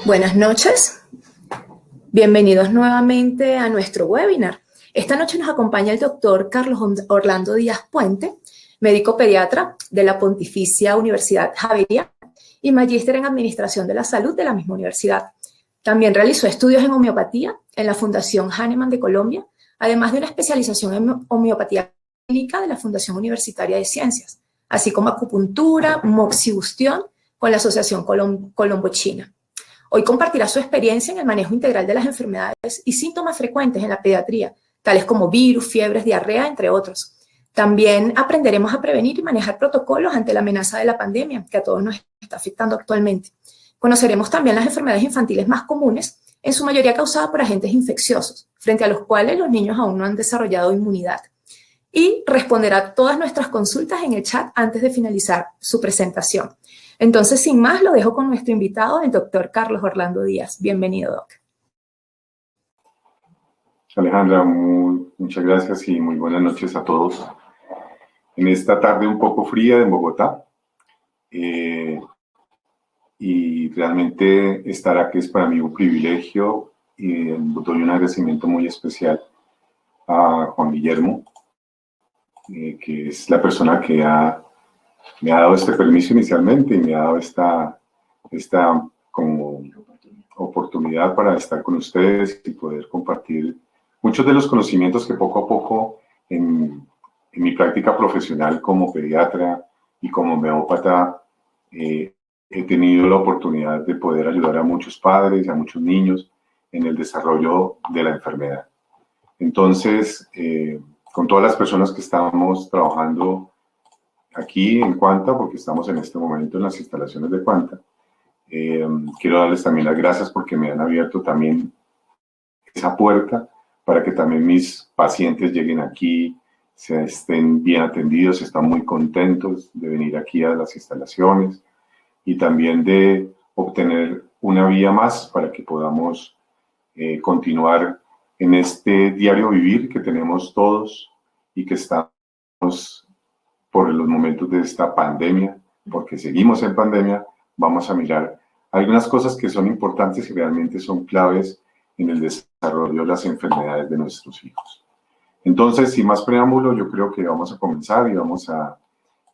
Buenas noches, bienvenidos nuevamente a nuestro webinar. Esta noche nos acompaña el doctor Carlos Orlando Díaz Puente, médico pediatra de la Pontificia Universidad Javeriana y magíster en Administración de la Salud de la misma universidad. También realizó estudios en homeopatía en la Fundación Hahnemann de Colombia, además de una especialización en homeopatía clínica de la Fundación Universitaria de Ciencias, así como acupuntura, moxibustión con la Asociación Colombo-China. Hoy compartirá su experiencia en el manejo integral de las enfermedades y síntomas frecuentes en la pediatría, tales como virus, fiebres, diarrea, entre otros. También aprenderemos a prevenir y manejar protocolos ante la amenaza de la pandemia, que a todos nos está afectando actualmente. Conoceremos también las enfermedades infantiles más comunes, en su mayoría causadas por agentes infecciosos, frente a los cuales los niños aún no han desarrollado inmunidad. Y responderá todas nuestras consultas en el chat antes de finalizar su presentación. Entonces, sin más, lo dejo con nuestro invitado, el doctor Carlos Orlando Díaz. Bienvenido, doc. Alejandra, muchas gracias y muy buenas noches a todos. En esta tarde un poco fría en Bogotá, y realmente estar aquí es para mí un privilegio y doy un agradecimiento muy especial a Juan Guillermo, que es la persona que me ha dado este permiso inicialmente y me ha dado esta como oportunidad para estar con ustedes y poder compartir muchos de los conocimientos que poco a poco en mi práctica profesional como pediatra y como homeópata he tenido la oportunidad de poder ayudar a muchos padres y a muchos niños en el desarrollo de la enfermedad. Entonces, con todas las personas que estamos trabajando aquí en Cuanta, porque estamos en este momento en las instalaciones de Cuanta, quiero darles también las gracias porque me han abierto también esa puerta para que también mis pacientes lleguen aquí, se estén bien atendidos, están muy contentos de venir aquí a las instalaciones y también de obtener una vía más para que podamos continuar en este diario vivir que tenemos todos y que estamos por los momentos de esta pandemia, porque seguimos en pandemia. Vamos a mirar algunas cosas que son importantes y realmente son claves en el desarrollo de las enfermedades de nuestros hijos. Entonces, sin más preámbulo, yo creo que vamos a comenzar y vamos a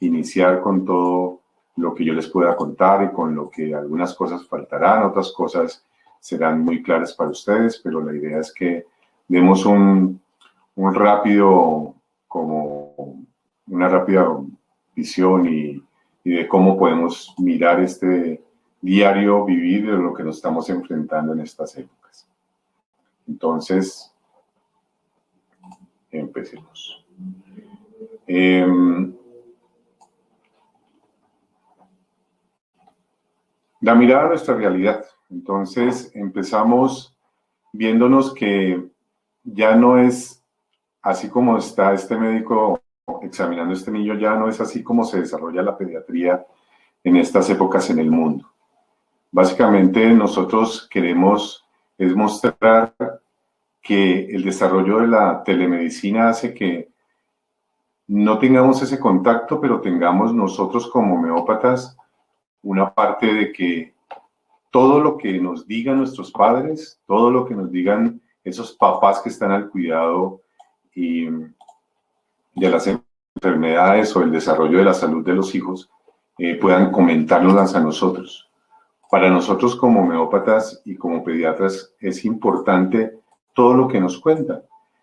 iniciar con todo lo que yo les pueda contar y con lo que algunas cosas faltarán, otras cosas serán muy claras para ustedes, pero la idea es que demos un rápido, como una rápida visión y de cómo podemos mirar este diario vivir de lo que nos estamos enfrentando en estas épocas. Entonces, empecemos. La mirada a nuestra realidad. Entonces, empezamos viéndonos que ya no es así como está este médico examinando a este niño, ya no es así como se desarrolla la pediatría en estas épocas en el mundo. Básicamente, nosotros queremos es mostrar que el desarrollo de la telemedicina hace que no tengamos ese contacto, pero tengamos nosotros como homeópatas una parte de que todo lo que nos digan nuestros padres, todo lo que nos digan esos papás que están al cuidado y de las enfermedades o el desarrollo de la salud de los hijos, puedan comentárnoslas a nosotros. Para nosotros como homeópatas y como pediatras es importante todo lo que nos cuentan.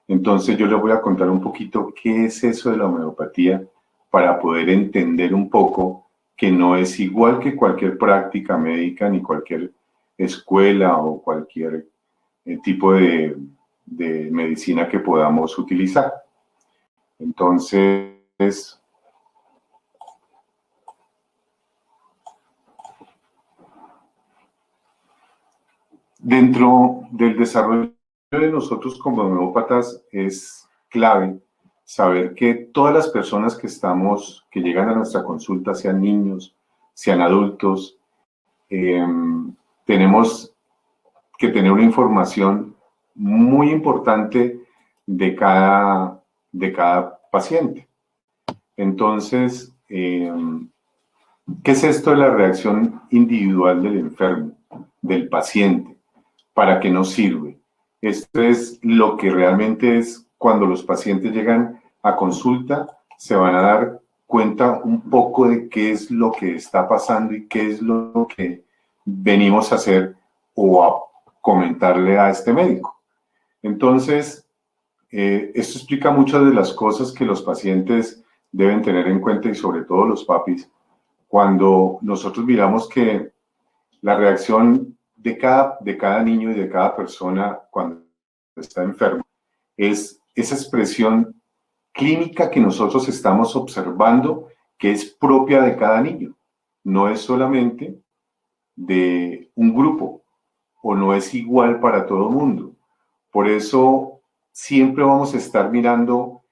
Entonces yo les voy a contar un poquito qué es eso de la homeopatía para poder entender un poco que no es igual que cualquier práctica médica ni cualquier escuela o cualquier tipo de medicina que podamos utilizar. Entonces, dentro del desarrollo de nosotros como homeópatas es clave saber que todas las personas que llegan a nuestra consulta, sean niños, sean adultos, tenemos que tener una información muy importante de cada paciente. Entonces, ¿qué es esto de la reacción individual del enfermo? del paciente. ¿Para qué nos sirve? Esto es lo que realmente es cuando los pacientes llegan a consulta, se van a dar cuenta un poco de qué es lo que está pasando y qué es lo que venimos a hacer o a comentarle a este médico. Entonces, esto explica muchas de las cosas que los pacientes deben tener en cuenta y sobre todo los papis, cuando nosotros miramos que la reacción de cada niño y de cada persona cuando está enfermo es esa expresión clínica que nosotros estamos observando que es propia de cada niño. No es solamente de un grupo o no es igual para todo el mundo. Por eso siempre vamos a estar mirando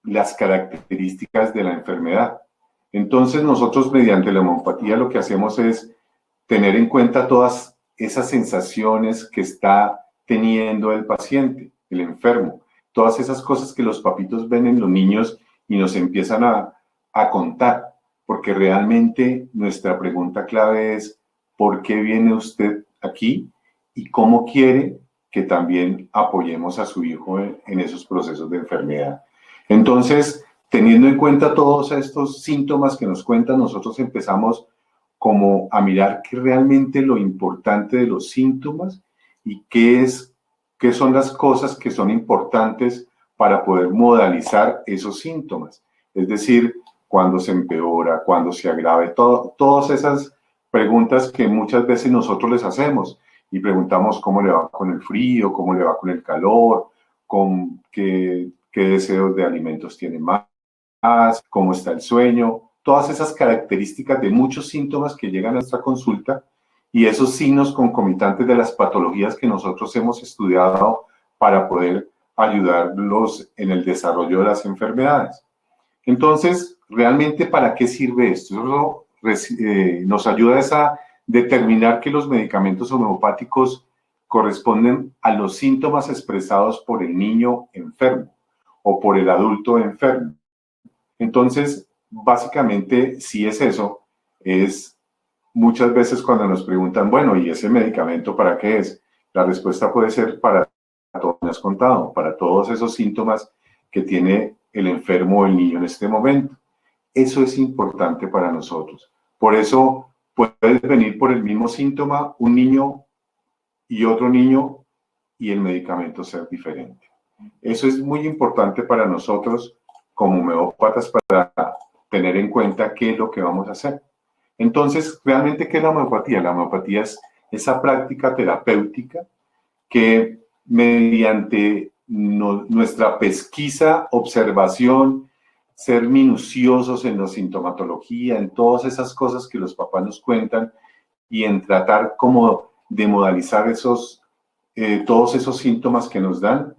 las características de la enfermedad. Entonces nosotros mediante la homeopatía lo que hacemos es tener en cuenta todas esas sensaciones que está teniendo el paciente, el enfermo, todas esas cosas que los papitos ven en los niños y nos empiezan a contar, porque realmente nuestra pregunta clave es ¿por qué viene usted aquí? Y cómo quiere que también apoyemos a su hijo en esos procesos de enfermedad. Entonces, teniendo en cuenta todos estos síntomas que nos cuentan, nosotros empezamos como a mirar qué realmente lo importante de los síntomas y qué son las cosas que son importantes para poder modalizar esos síntomas. Es decir, cuando se empeora, cuando se agrave, todas esas preguntas que muchas veces nosotros les hacemos y preguntamos cómo le va con el frío, cómo le va con el calor, con qué deseos de alimentos tiene más, cómo está el sueño, todas esas características de muchos síntomas que llegan a nuestra consulta y esos signos concomitantes de las patologías que nosotros hemos estudiado para poder ayudarlos en el desarrollo de las enfermedades. Entonces, ¿realmente para qué sirve esto? Nos ayuda a determinar que los medicamentos homeopáticos corresponden a los síntomas expresados por el niño enfermo o por el adulto enfermo. Entonces, básicamente, si es eso, es muchas veces cuando nos preguntan, bueno, ¿y ese medicamento para qué es? La respuesta puede ser para todo lo que has contado, para todos esos síntomas que tiene el enfermo o el niño en este momento. Eso es importante para nosotros. Por eso puede venir por el mismo síntoma un niño y otro niño y el medicamento ser diferente. Eso es muy importante para nosotros como homeópatas para tener en cuenta qué es lo que vamos a hacer. Entonces, ¿realmente qué es la homeopatía? La homeopatía es esa práctica terapéutica que mediante nuestra pesquisa, observación, ser minuciosos en la sintomatología, en todas esas cosas que los papás nos cuentan y en tratar como de modalizar todos esos síntomas que nos dan,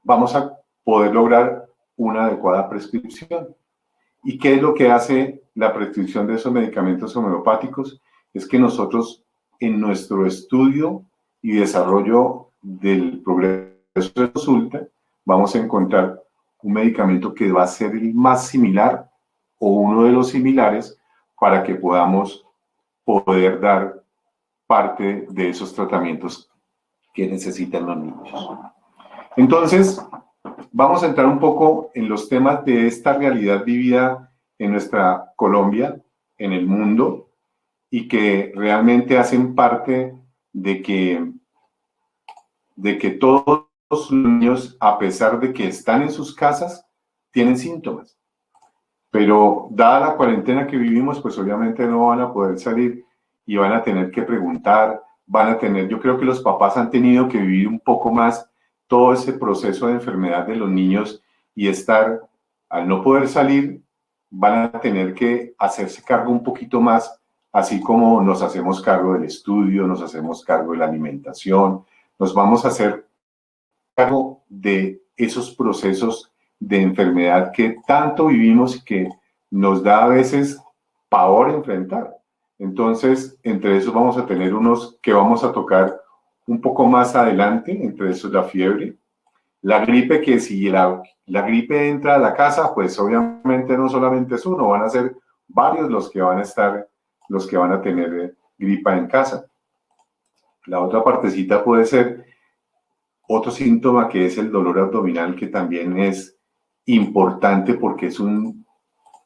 vamos a poder lograr una adecuada prescripción. ¿Y qué es lo que hace la prescripción de esos medicamentos homeopáticos? Es que nosotros en nuestro estudio y desarrollo del progreso de consulta vamos a encontrar un medicamento que va a ser el más similar o uno de los similares para que podamos poder dar parte de esos tratamientos que necesitan los niños. Entonces, vamos a entrar un poco en los temas de esta realidad vivida en nuestra Colombia, en el mundo, y que realmente hacen parte de que todos los niños, a pesar de que están en sus casas, tienen síntomas. Pero dada la cuarentena que vivimos, pues obviamente no van a poder salir y van a tener que preguntar, yo creo que los papás han tenido que vivir un poco más todo ese proceso de enfermedad de los niños y al no poder salir, van a tener que hacerse cargo un poquito más, así como nos hacemos cargo del estudio, nos hacemos cargo de la alimentación, nos vamos a hacer cargo de esos procesos de enfermedad que tanto vivimos y que nos da a veces pavor enfrentar. Entonces, entre esos vamos a tener unos que vamos a tocar un poco más adelante, entre esos la fiebre, la gripe, que si la gripe entra a la casa, pues obviamente no solamente es uno, van a ser varios los que van a tener gripa en casa. La otra partecita puede ser otro síntoma, que es el dolor abdominal, que también es importante porque es un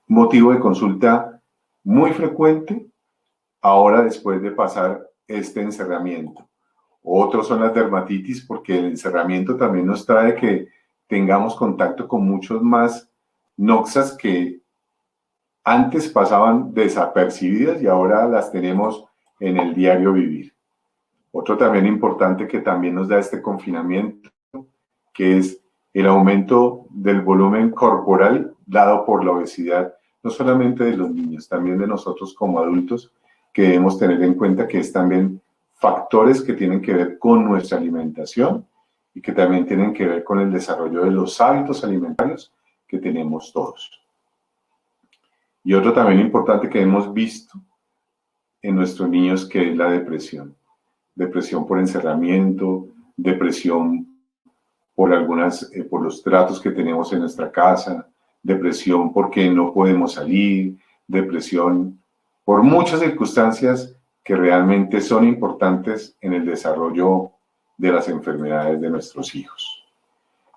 motivo de consulta muy frecuente ahora después de pasar este encerramiento. Otros son las dermatitis, porque el encerramiento también nos trae que tengamos contacto con muchos más noxas que antes pasaban desapercibidas y ahora las tenemos en el diario vivir. Otro también importante que también nos da este confinamiento, que es el aumento del volumen corporal dado por la obesidad, no solamente de los niños, también de nosotros como adultos, que debemos tener en cuenta que es también factores que tienen que ver con nuestra alimentación y que también tienen que ver con el desarrollo de los hábitos alimentarios que tenemos todos. Y otro también importante que hemos visto en nuestros niños, que es la depresión. Depresión por encerramiento, depresión por por los tratos que tenemos en nuestra casa, depresión porque no podemos salir, depresión por muchas circunstancias que realmente son importantes en el desarrollo de las enfermedades de nuestros hijos.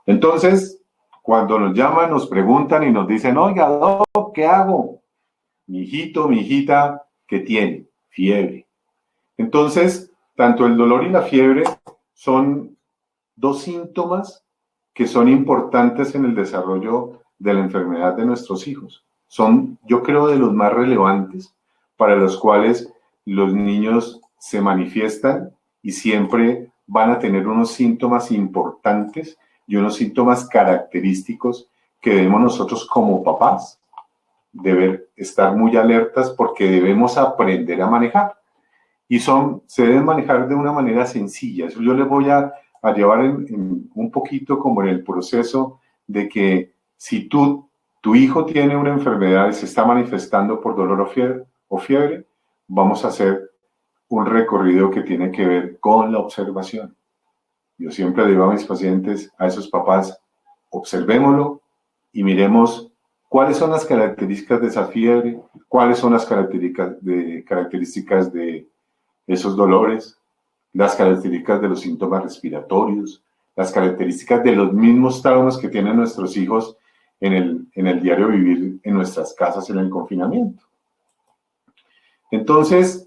Entonces, cuando nos llaman, nos preguntan y nos dicen, oiga, Doc, ¿qué hago? Mi hijito, mi hijita, ¿qué tiene? Fiebre. Entonces, tanto el dolor y la fiebre son dos síntomas que son importantes en el desarrollo de la enfermedad de nuestros hijos. Son, yo creo, de los más relevantes para los cuales los niños se manifiestan y siempre van a tener unos síntomas importantes y unos síntomas característicos que debemos nosotros como papás estar muy alertas, porque debemos aprender a manejar. Y se deben manejar de una manera sencilla. Eso yo les voy a llevar un poquito como en el proceso de que si tu hijo tiene una enfermedad y se está manifestando por dolor o fiebre, vamos a hacer un recorrido que tiene que ver con la observación. Yo siempre digo a mis pacientes, a esos papás, observémoslo y miremos cuáles son las características de esa fiebre, cuáles son las características de esos dolores, las características de los síntomas respiratorios, las características de los mismos traumas que tienen nuestros hijos en el diario vivir en nuestras casas en el confinamiento. Entonces,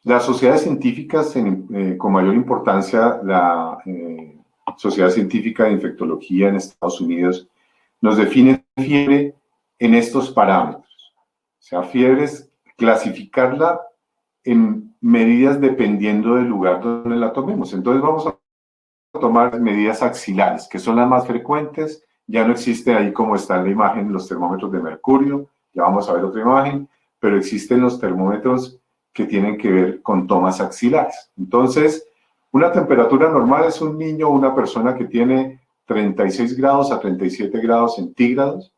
las sociedades científicas con mayor importancia, la Sociedad Científica de Infectología en Estados Unidos, nos define fiebre en estos parámetros. O sea, fiebre es clasificarla en medidas dependiendo del lugar donde la tomemos. Entonces vamos a tomar medidas axilares, que son las más frecuentes. Ya no existe ahí, como está en la imagen, los termómetros de mercurio. Ya vamos a ver otra imagen, pero existen los termómetros que tienen que ver con tomas axilares. Entonces, una temperatura normal es un niño o una persona que tiene 36 grados a 37 grados centígrados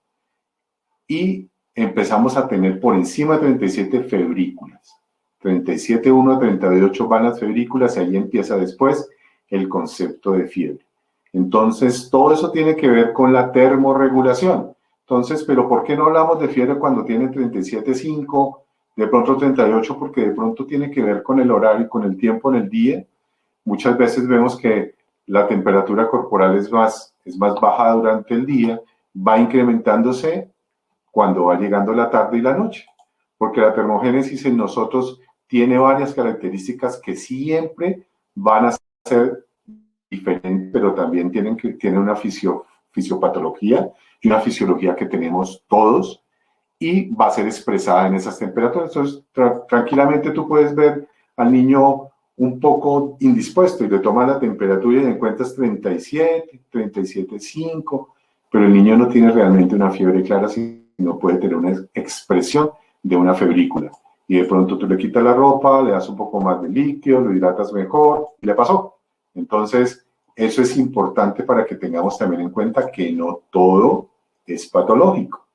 y empezamos a tener por encima de 37 febrículas. 37,1 a 38 van las febrículas y ahí empieza después el concepto de fiebre. Entonces, todo eso tiene que ver con la termorregulación. Entonces, ¿pero por qué no hablamos de fiebre cuando tiene 37,5, de pronto 38? Porque de pronto tiene que ver con el horario y con el tiempo en el día. Muchas veces vemos que la temperatura corporal es más baja durante el día, va incrementándose cuando va llegando la tarde y la noche, porque la termogénesis en nosotros tiene varias características que siempre van a ser diferentes, pero también tienen una fisiopatología y una fisiología que tenemos todos y va a ser expresada en esas temperaturas. Entonces, tranquilamente tú puedes ver al niño un poco indispuesto y le tomas la temperatura y le encuentras 37, 37,5, pero el niño no tiene realmente una fiebre clara, sino puede tener una expresión de una febrícula. Y de pronto tú le quitas la ropa, le das un poco más de líquido, lo hidratas mejor y le pasó. Entonces, eso es importante para que tengamos también en cuenta que no todo es patológico.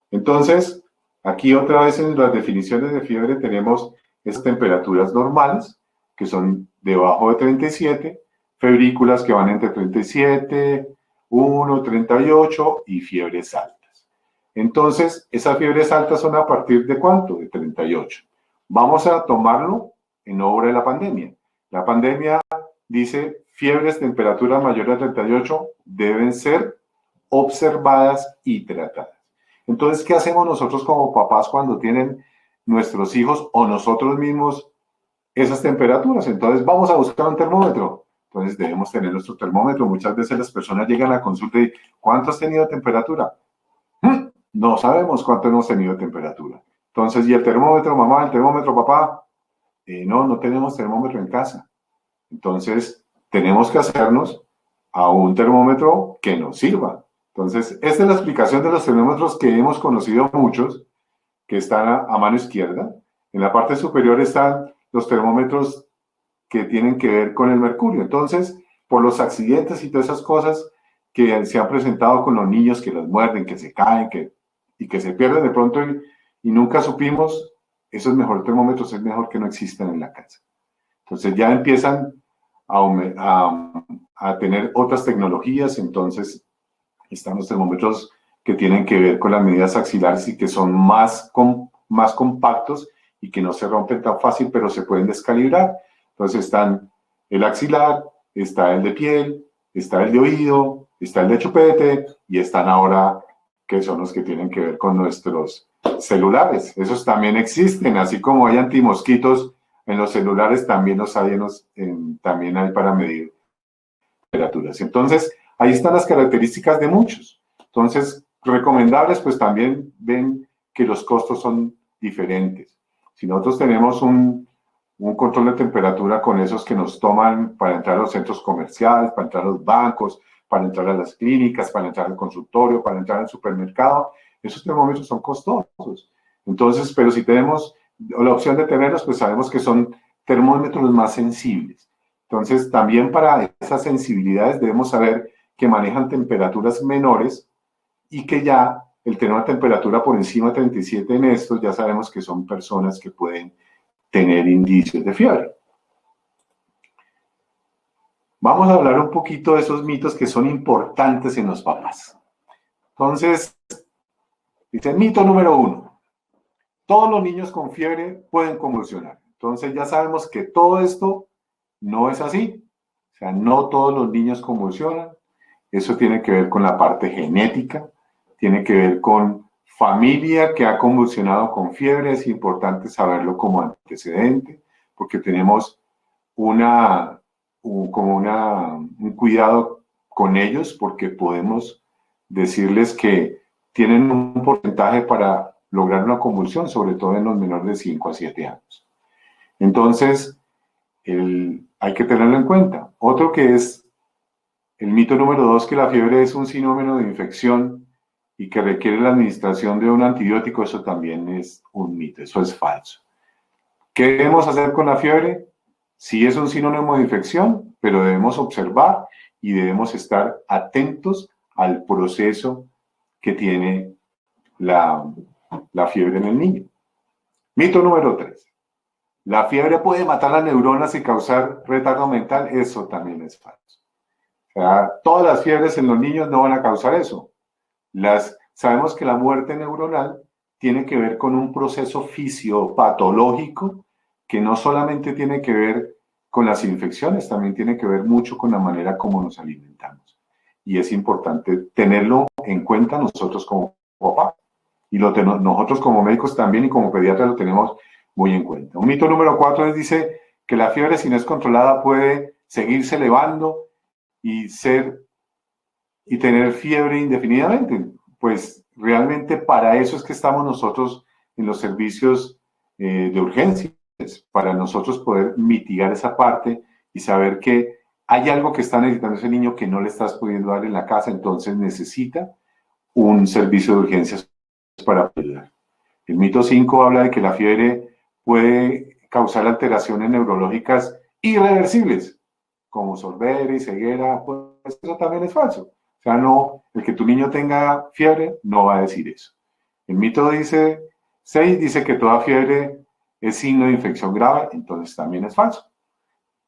Entonces, aquí otra vez en las definiciones de fiebre tenemos esas temperaturas normales, que son debajo de 37, febrículas que van entre 37, 1, 38 y fiebres altas. Entonces, esas fiebres altas son a partir de ¿cuánto? De 38. Vamos a tomarlo en obra de la pandemia. La pandemia dice fiebres, temperaturas mayores a 38 deben ser observadas y tratadas. Entonces, ¿qué hacemos nosotros como papás cuando tienen nuestros hijos o nosotros mismos esas temperaturas? Entonces, vamos a buscar un termómetro. Entonces, debemos tener nuestro termómetro. Muchas veces las personas llegan a la consulta y ¿cuánto has tenido temperatura? No sabemos cuánto hemos tenido temperatura. Entonces, ¿y el termómetro, mamá? ¿El termómetro, papá? No tenemos termómetro en casa. Entonces, tenemos que hacernos a un termómetro que nos sirva. Entonces, esta es la explicación de los termómetros que hemos conocido muchos, que están a mano izquierda. En la parte superior están los termómetros que tienen que ver con el mercurio. Entonces, por los accidentes y todas esas cosas que se han presentado con los niños, que los muerden, que se caen, y que se pierden de pronto y nunca supimos, esos mejores termómetros es mejor que no existan en la casa. Entonces ya empiezan a tener otras tecnologías, entonces están los termómetros que tienen que ver con las medidas axilares y que son más compactos y que no se rompen tan fácil, pero se pueden descalibrar. Entonces están el axilar, está el de piel, está el de oído, está el de chupete y están ahora que son los que tienen que ver con nuestros celulares. Esos también existen, así como hay antimosquitos en los celulares, también los hay, también hay para medir temperaturas. Entonces, ahí están las características de muchos. Entonces, recomendables, pues también ven que los costos son diferentes. Si nosotros tenemos un control de temperatura con esos que nos toman para entrar a los centros comerciales, para entrar a los bancos, para entrar a las clínicas, para entrar al consultorio, para entrar al supermercado, esos termómetros son costosos. Entonces, pero si tenemos la opción de tenerlos, pues sabemos que son termómetros más sensibles. Entonces, también para esas sensibilidades debemos saber que manejan temperaturas menores y que ya el tener una temperatura por encima de 37 en estos, ya sabemos que son personas que pueden tener indicios de fiebre. Vamos a hablar un poquito de esos mitos que son importantes en los papás. Entonces, dice mito número 1. Todos los niños con fiebre pueden convulsionar. Entonces ya sabemos que todo esto no es así. O sea, no todos los niños convulsionan. Eso tiene que ver con la parte genética, tiene que ver con familia que ha convulsionado con fiebre. Es importante saberlo como antecedente, porque tenemos un cuidado con ellos, porque podemos decirles que tienen un porcentaje para lograr una convulsión, sobre todo en los menores de 5 a 7 años. Entonces, hay que tenerlo en cuenta. Otro que es el mito número 2, que la fiebre es un sinónimo de infección y que requiere la administración de un antibiótico, eso también es un mito, eso es falso. ¿Qué debemos hacer con la fiebre? Sí es un sinónimo de infección, pero debemos observar y debemos estar atentos al proceso que tiene la fiebre en el niño. Mito número 3. La fiebre puede matar las neuronas y causar retardo mental. Eso también es falso. O sea, todas las fiebres en los niños no van a causar eso. Sabemos que la muerte neuronal tiene que ver con un proceso fisiopatológico que no solamente tiene que ver con las infecciones, también tiene que ver mucho con la manera como nos alimentamos. Y es importante tenerlo en cuenta nosotros como papá. Y nosotros como médicos también y como pediatras lo tenemos muy en cuenta. Un mito número 4 dice que la fiebre, si no es controlada, puede seguirse elevando y tener fiebre indefinidamente. Pues realmente para eso es que estamos nosotros en los servicios de urgencias, para nosotros poder mitigar esa parte y saber que hay algo que está necesitando ese niño que no le estás pudiendo dar en la casa, entonces necesita un servicio de urgencias para ayudar. El mito 5 habla de que la fiebre puede causar alteraciones neurológicas irreversibles, como sordera y ceguera. Pues eso también es falso. O sea, no, el que tu niño tenga fiebre no va a decir eso. El mito 6 dice que toda fiebre es signo de infección grave, entonces también es falso.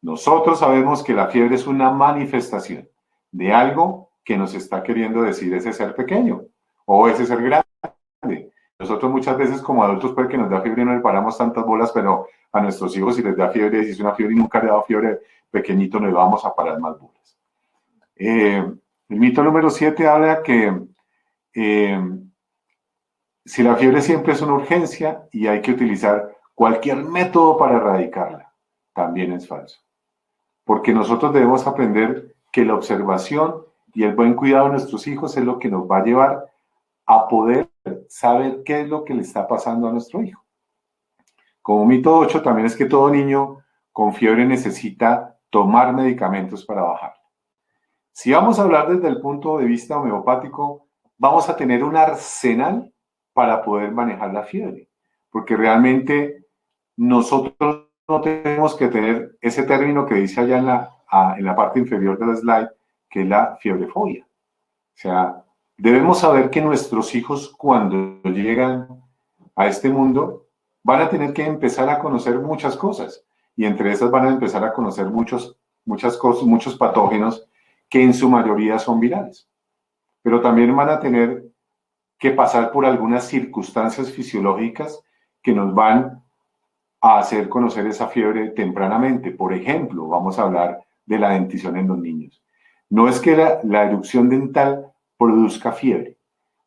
Nosotros sabemos que la fiebre es una manifestación de algo que nos está queriendo decir ese ser pequeño o ese ser grande. nosotros muchas veces como adultos puede que nos da fiebre y no le paramos tantas bolas, pero a nuestros hijos si les da fiebre, si es una fiebre y nunca le ha dado fiebre pequeñito, no le vamos a parar más bolas. El mito número 7 habla que si la fiebre siempre es una urgencia y hay que utilizar cualquier método para erradicarla, también es falso. Porque nosotros debemos aprender que la observación y el buen cuidado de nuestros hijos es lo que nos va a llevar a poder saber qué es lo que le está pasando a nuestro hijo. Como mito 8 también es que todo niño con fiebre necesita tomar medicamentos para bajarla. Si vamos a hablar desde el punto de vista homeopático, vamos a tener un arsenal para poder manejar la fiebre, porque realmente nosotros no tenemos que tener ese término que dice allá en la parte inferior del slide, que es la fiebrefobia. O sea, debemos saber que nuestros hijos cuando llegan a este mundo van a tener que empezar a conocer muchas cosas, y entre esas van a empezar a conocer muchos patógenos que en su mayoría son virales. Pero también van a tener que pasar por algunas circunstancias fisiológicas que nos van a hacer conocer esa fiebre tempranamente. Por ejemplo, vamos a hablar de la dentición en los niños. No es que la erupción dental produzca fiebre,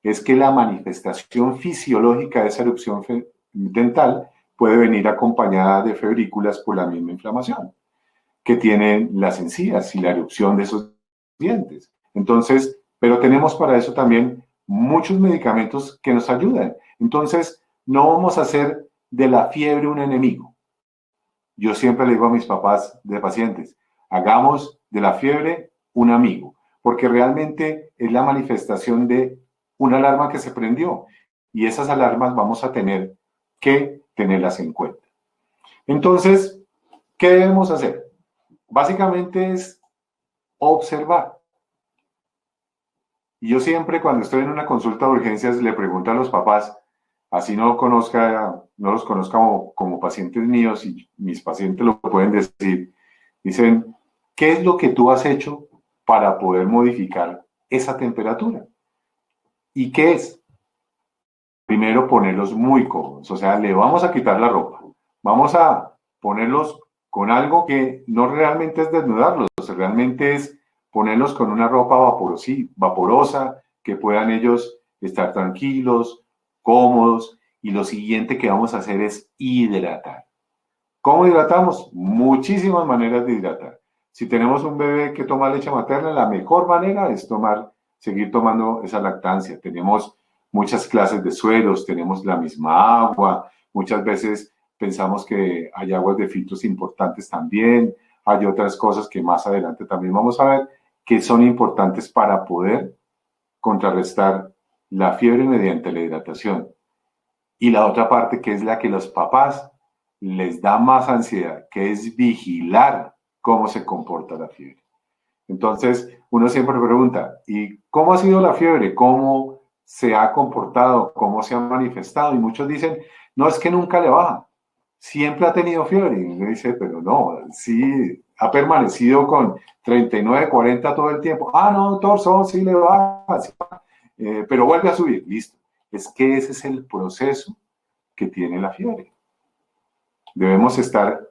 es que la manifestación fisiológica de esa erupción dental puede venir acompañada de febrículas por la misma inflamación que tienen las encías y la erupción de esos dientes. Entonces, pero tenemos para eso también muchos medicamentos que nos ayudan. Entonces, no vamos a hacer de la fiebre un enemigo. Yo siempre le digo a mis papás de pacientes, hagamos de la fiebre un amigo, porque realmente es la manifestación de una alarma que se prendió y esas alarmas vamos a tener que tenerlas en cuenta. Entonces, ¿qué debemos hacer? Básicamente es observar. Y yo siempre cuando estoy en una consulta de urgencias le pregunto a los papás, así no los conozca como pacientes míos y mis pacientes lo pueden decir, dicen, ¿qué es lo que tú has hecho para poder modificar esa temperatura? ¿Y qué es? Primero ponerlos muy cómodos, o sea, le vamos a quitar la ropa, vamos a ponerlos con algo que no realmente es desnudarlos, realmente es ponerlos con una ropa vaporosa, que puedan ellos estar tranquilos, cómodos, y lo siguiente que vamos a hacer es hidratar. ¿Cómo hidratamos? Muchísimas maneras de hidratar. Si tenemos un bebé que toma leche materna, la mejor manera es seguir tomando esa lactancia. Tenemos muchas clases de sueros, tenemos la misma agua, muchas veces pensamos que hay aguas de filtros importantes también, hay otras cosas que más adelante también vamos a ver que son importantes para poder contrarrestar la fiebre mediante la hidratación. Y la otra parte que es la que los papás les da más ansiedad, que es vigilar cómo se comporta la fiebre. Entonces, uno siempre pregunta, ¿y cómo ha sido la fiebre? ¿Cómo se ha comportado? ¿Cómo se ha manifestado? Y muchos dicen, no, es que nunca le baja. Siempre ha tenido fiebre. Y uno dice, pero no, sí, ha permanecido con 39, 40 todo el tiempo. Ah, no, doctor, sí le baja, sí, pero vuelve a subir. Listo. Es que ese es el proceso que tiene la fiebre. Debemos estar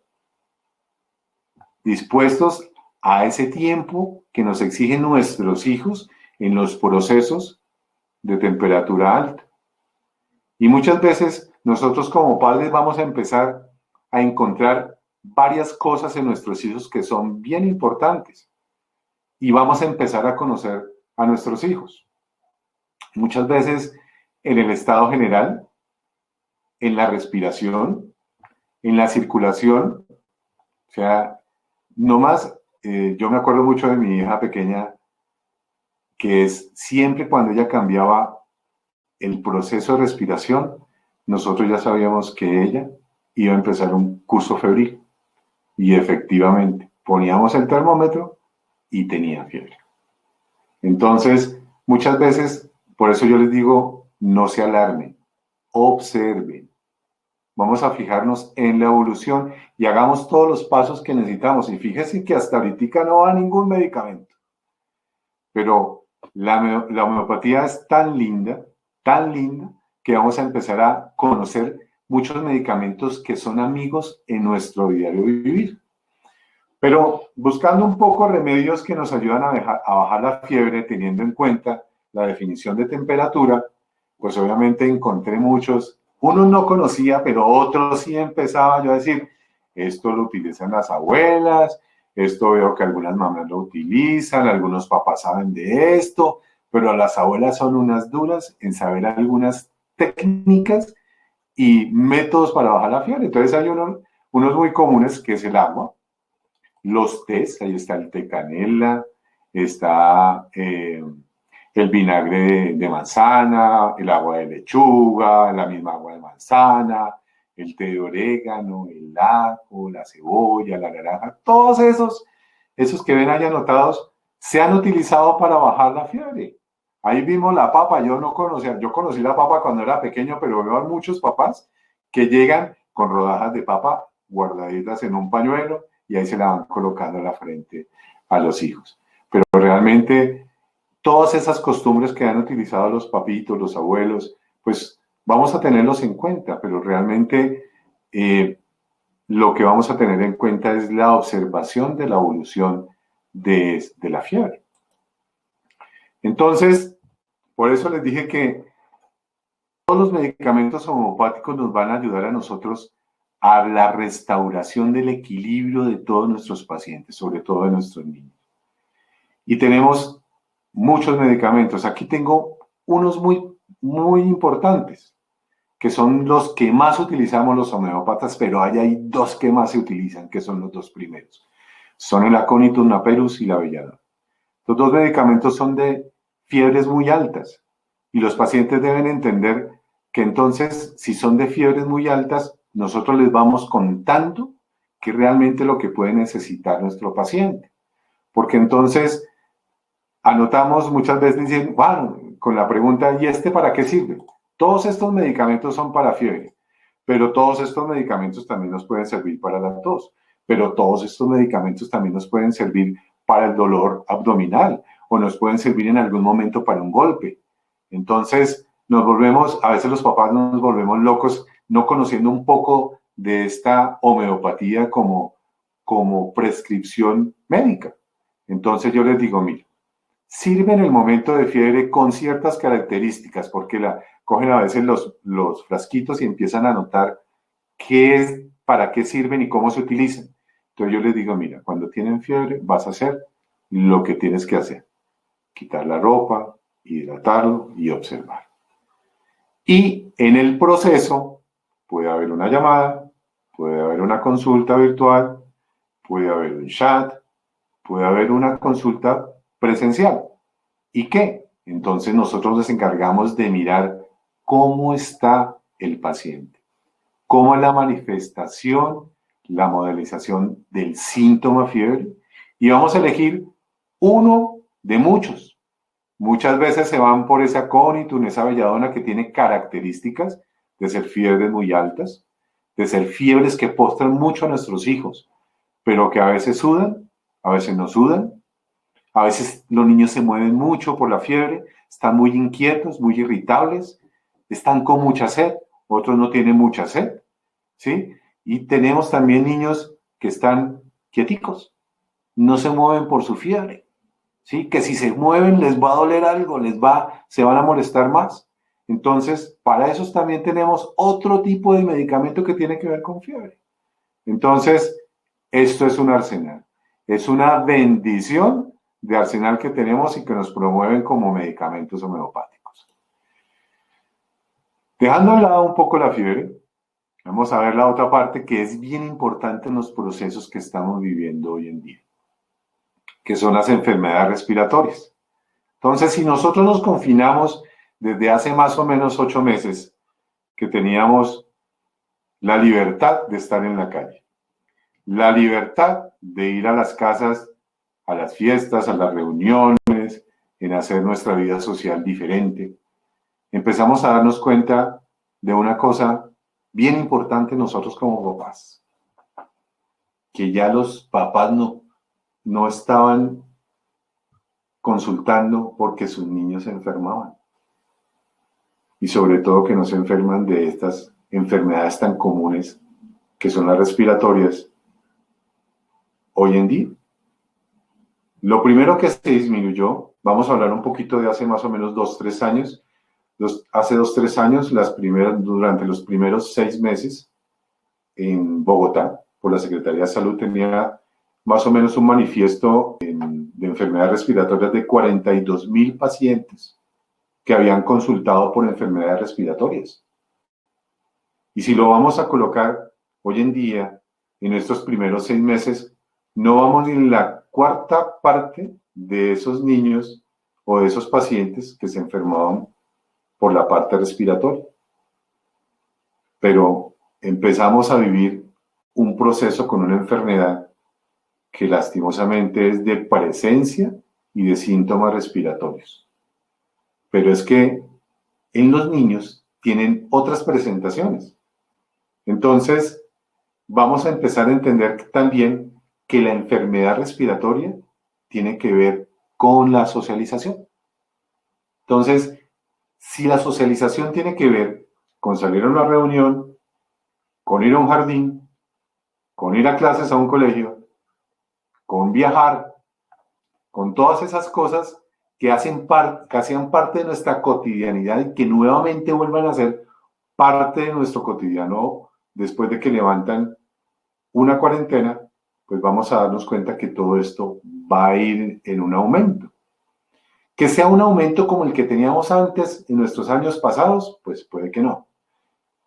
dispuestos a ese tiempo que nos exigen nuestros hijos en los procesos de temperatura alta. Y muchas veces nosotros como padres vamos a empezar a encontrar varias cosas en nuestros hijos que son bien importantes y vamos a empezar a conocer a nuestros hijos. Muchas veces en el estado general, en la respiración, en la circulación, o sea, no más, yo me acuerdo mucho de mi hija pequeña, que es siempre cuando ella cambiaba el proceso de respiración, nosotros ya sabíamos que ella iba a empezar un curso febril. Y efectivamente, poníamos el termómetro y tenía fiebre. Entonces, muchas veces, por eso yo les digo, no se alarmen, observen. Vamos a fijarnos en la evolución y hagamos todos los pasos que necesitamos. Y fíjense que hasta ahorita no va ningún medicamento. Pero la homeopatía es tan linda, que vamos a empezar a conocer muchos medicamentos que son amigos en nuestro diario vivir. Pero buscando un poco remedios que nos ayudan a bajar la fiebre, teniendo en cuenta la definición de temperatura, pues obviamente encontré muchos. Unos no conocía, pero otros sí empezaba yo a decir, esto lo utilizan las abuelas, esto veo que algunas mamás lo utilizan, algunos papás saben de esto, pero las abuelas son unas duras en saber algunas técnicas y métodos para bajar la fiebre. Entonces hay unos muy comunes, que es el agua, los tés, ahí está el té canela, está el vinagre de manzana, el agua de lechuga, la misma agua de manzana, el té de orégano, el ajo, la cebolla, la naranja, todos esos que ven ahí anotados, se han utilizado para bajar la fiebre. Ahí vimos la papa, yo conocí la papa cuando era pequeño, pero veo a muchos papás que llegan con rodajas de papa guardaditas en un pañuelo y ahí se la van colocando en la frente a los hijos. Pero realmente todas esas costumbres que han utilizado los papitos, los abuelos, pues vamos a tenerlos en cuenta, pero realmente lo que vamos a tener en cuenta es la observación de la evolución de la fiebre. Entonces, por eso les dije que todos los medicamentos homeopáticos nos van a ayudar a nosotros a la restauración del equilibrio de todos nuestros pacientes, sobre todo de nuestros niños. Y tenemos muchos medicamentos. Aquí tengo unos muy importantes, que son los que más utilizamos los homeópatas, pero hay dos que más se utilizan, que son los dos primeros. Son el Aconitum Napellus y la Belladona. Los dos medicamentos son de fiebres muy altas y los pacientes deben entender que entonces, si son de fiebres muy altas, nosotros les vamos contando qué realmente lo que puede necesitar nuestro paciente. Porque entonces anotamos muchas veces, dicen, bueno, con la pregunta, ¿y este para qué sirve? Todos estos medicamentos son para fiebre, pero todos estos medicamentos también nos pueden servir para la tos, pero todos estos medicamentos también nos pueden servir para el dolor abdominal o nos pueden servir en algún momento para un golpe. Entonces, a veces los papás nos volvemos locos no conociendo un poco de esta homeopatía como prescripción médica. Entonces yo les digo, mira, sirve en el momento de fiebre con ciertas características, porque cogen a veces los frasquitos y empiezan a notar para qué sirven y cómo se utilizan. Entonces yo les digo, mira, cuando tienen fiebre vas a hacer lo que tienes que hacer. Quitar la ropa, hidratarlo y observar. Y en el proceso puede haber una llamada, puede haber una consulta virtual, puede haber un chat, puede haber una consulta presencial. ¿Y qué? Entonces nosotros nos encargamos de mirar cómo está el paciente, cómo es la manifestación, la modelización del síntoma fiebre, y vamos a elegir uno de muchos. Muchas veces se van por esa Aconitum, esa Belladona que tiene características de ser fiebres muy altas, de ser fiebres que postran mucho a nuestros hijos, pero que a veces sudan, a veces no sudan, a veces los niños se mueven mucho por la fiebre, están muy inquietos, muy irritables, están con mucha sed, otros no tienen mucha sed, ¿sí? Y tenemos también niños que están quieticos, no se mueven por su fiebre, ¿sí? Que si se mueven les va a doler algo, se van a molestar más. Entonces, para eso también tenemos otro tipo de medicamento que tiene que ver con fiebre. Entonces, esto es un arsenal. Es una bendición de arsenal que tenemos y que nos promueven como medicamentos homeopáticos. Dejando de lado un poco la fiebre, vamos a ver la otra parte que es bien importante en los procesos que estamos viviendo hoy en día, que son las enfermedades respiratorias. Entonces, si nosotros nos confinamos desde hace más o menos 8 meses, que teníamos la libertad de estar en la calle, la libertad de ir a las casas, a las fiestas, a las reuniones, en hacer nuestra vida social diferente, empezamos a darnos cuenta de una cosa bien importante nosotros como papás, que ya los papás no estaban consultando porque sus niños se enfermaban. y sobre todo que no se enferman de estas enfermedades tan comunes que son las respiratorias hoy en día. Lo primero que se disminuyó, vamos a hablar un poquito de hace más o menos 2-3 años. Hace 2-3 años, durante los primeros 6 meses, en Bogotá, por la Secretaría de Salud, tenía más o menos un manifiesto de enfermedades respiratorias de 42.000 pacientes que habían consultado por enfermedades respiratorias. Y si lo vamos a colocar hoy en día, en estos primeros 6 meses, no vamos ni en la cuarta parte de esos niños o de esos pacientes que se enfermaban por la parte respiratoria. Pero empezamos a vivir un proceso con una enfermedad que lastimosamente es de presencia y de síntomas respiratorios. Pero es que en los niños tienen otras presentaciones. Entonces, vamos a empezar a entender también que la enfermedad respiratoria tiene que ver con la socialización. Entonces, si la socialización tiene que ver con salir a una reunión, con ir a un jardín, con ir a clases a un colegio, con viajar, con todas esas cosas que hacían parte de nuestra cotidianidad y que nuevamente vuelvan a ser parte de nuestro cotidiano después de que levantan una cuarentena, pues vamos a darnos cuenta que todo esto va a ir en un aumento. Que sea un aumento como el que teníamos antes en nuestros años pasados, pues puede que no.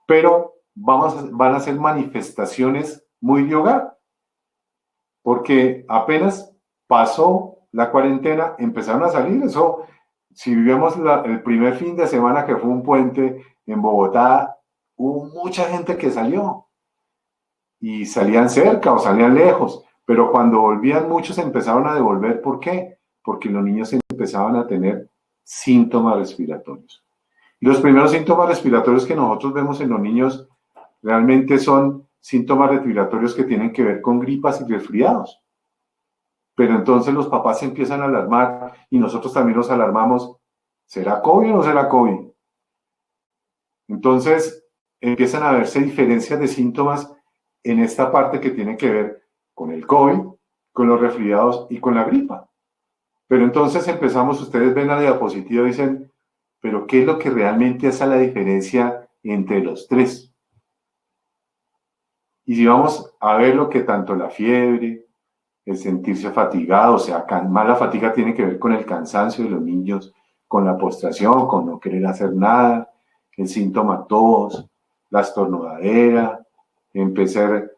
Pero van a ser manifestaciones muy de hogar. Porque apenas pasó la cuarentena, empezaron a salir. Eso, si vivimos el primer fin de semana que fue un puente en Bogotá, hubo mucha gente que salió. Y salían cerca o salían lejos. Pero cuando volvían, muchos empezaron a devolver. ¿Por qué? Porque los niños empezaban a tener síntomas respiratorios. Y los primeros síntomas respiratorios que nosotros vemos en los niños realmente son síntomas respiratorios que tienen que ver con gripas y resfriados. Pero entonces los papás se empiezan a alarmar y nosotros también nos alarmamos. ¿Será COVID o no será COVID? Entonces empiezan a verse diferencias de síntomas en esta parte que tiene que ver con el COVID, con los resfriados y con la gripa. Pero entonces empezamos, ustedes ven la diapositiva y dicen, pero ¿qué es lo que realmente hace la diferencia entre los tres? Y si vamos a ver lo que tanto la fiebre, el sentirse fatigado, o sea, más la fatiga tiene que ver con el cansancio de los niños, con la postración, con no querer hacer nada, el síntoma tos, la estornudadera, empezar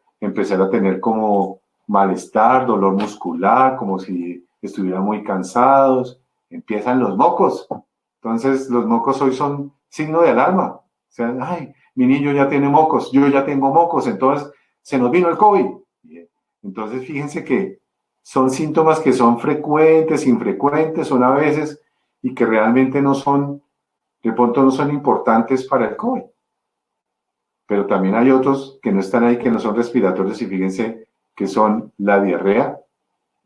a tener como malestar, dolor muscular, como si estuvieran muy cansados, empiezan los mocos. Entonces, los mocos hoy son signo de alarma. O sea, ay, mi niño ya tiene mocos, yo ya tengo mocos, entonces se nos vino el COVID. Entonces, fíjense que son síntomas que son frecuentes, infrecuentes, son a veces, y que realmente no son, de pronto no son importantes para el COVID. Pero también hay otros que no están ahí, que no son respiratorios, y fíjense que son la diarrea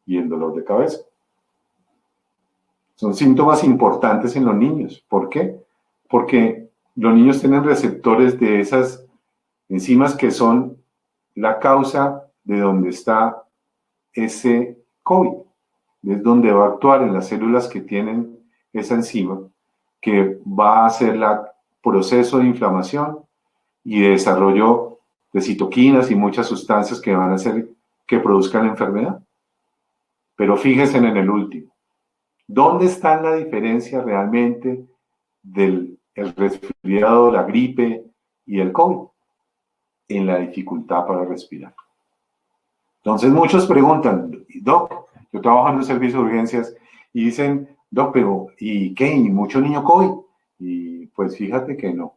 y el dolor de cabeza. Son síntomas importantes en los niños. ¿Por qué? Porque los niños tienen receptores de esas enzimas que son la causa de donde está ese COVID. Es donde va a actuar en las células que tienen esa enzima, que va a hacer el proceso de inflamación y de desarrollo de citoquinas y muchas sustancias que van a hacer que produzcan la enfermedad. Pero fíjense en el último. ¿Dónde está la diferencia realmente del resfriado, la gripe y el COVID? En la dificultad para respirar. Entonces muchos preguntan, Doc, yo trabajo en un servicio de urgencias y dicen, Doc, pero ¿y qué? ¿Y mucho niño COVID? Y pues fíjate que no.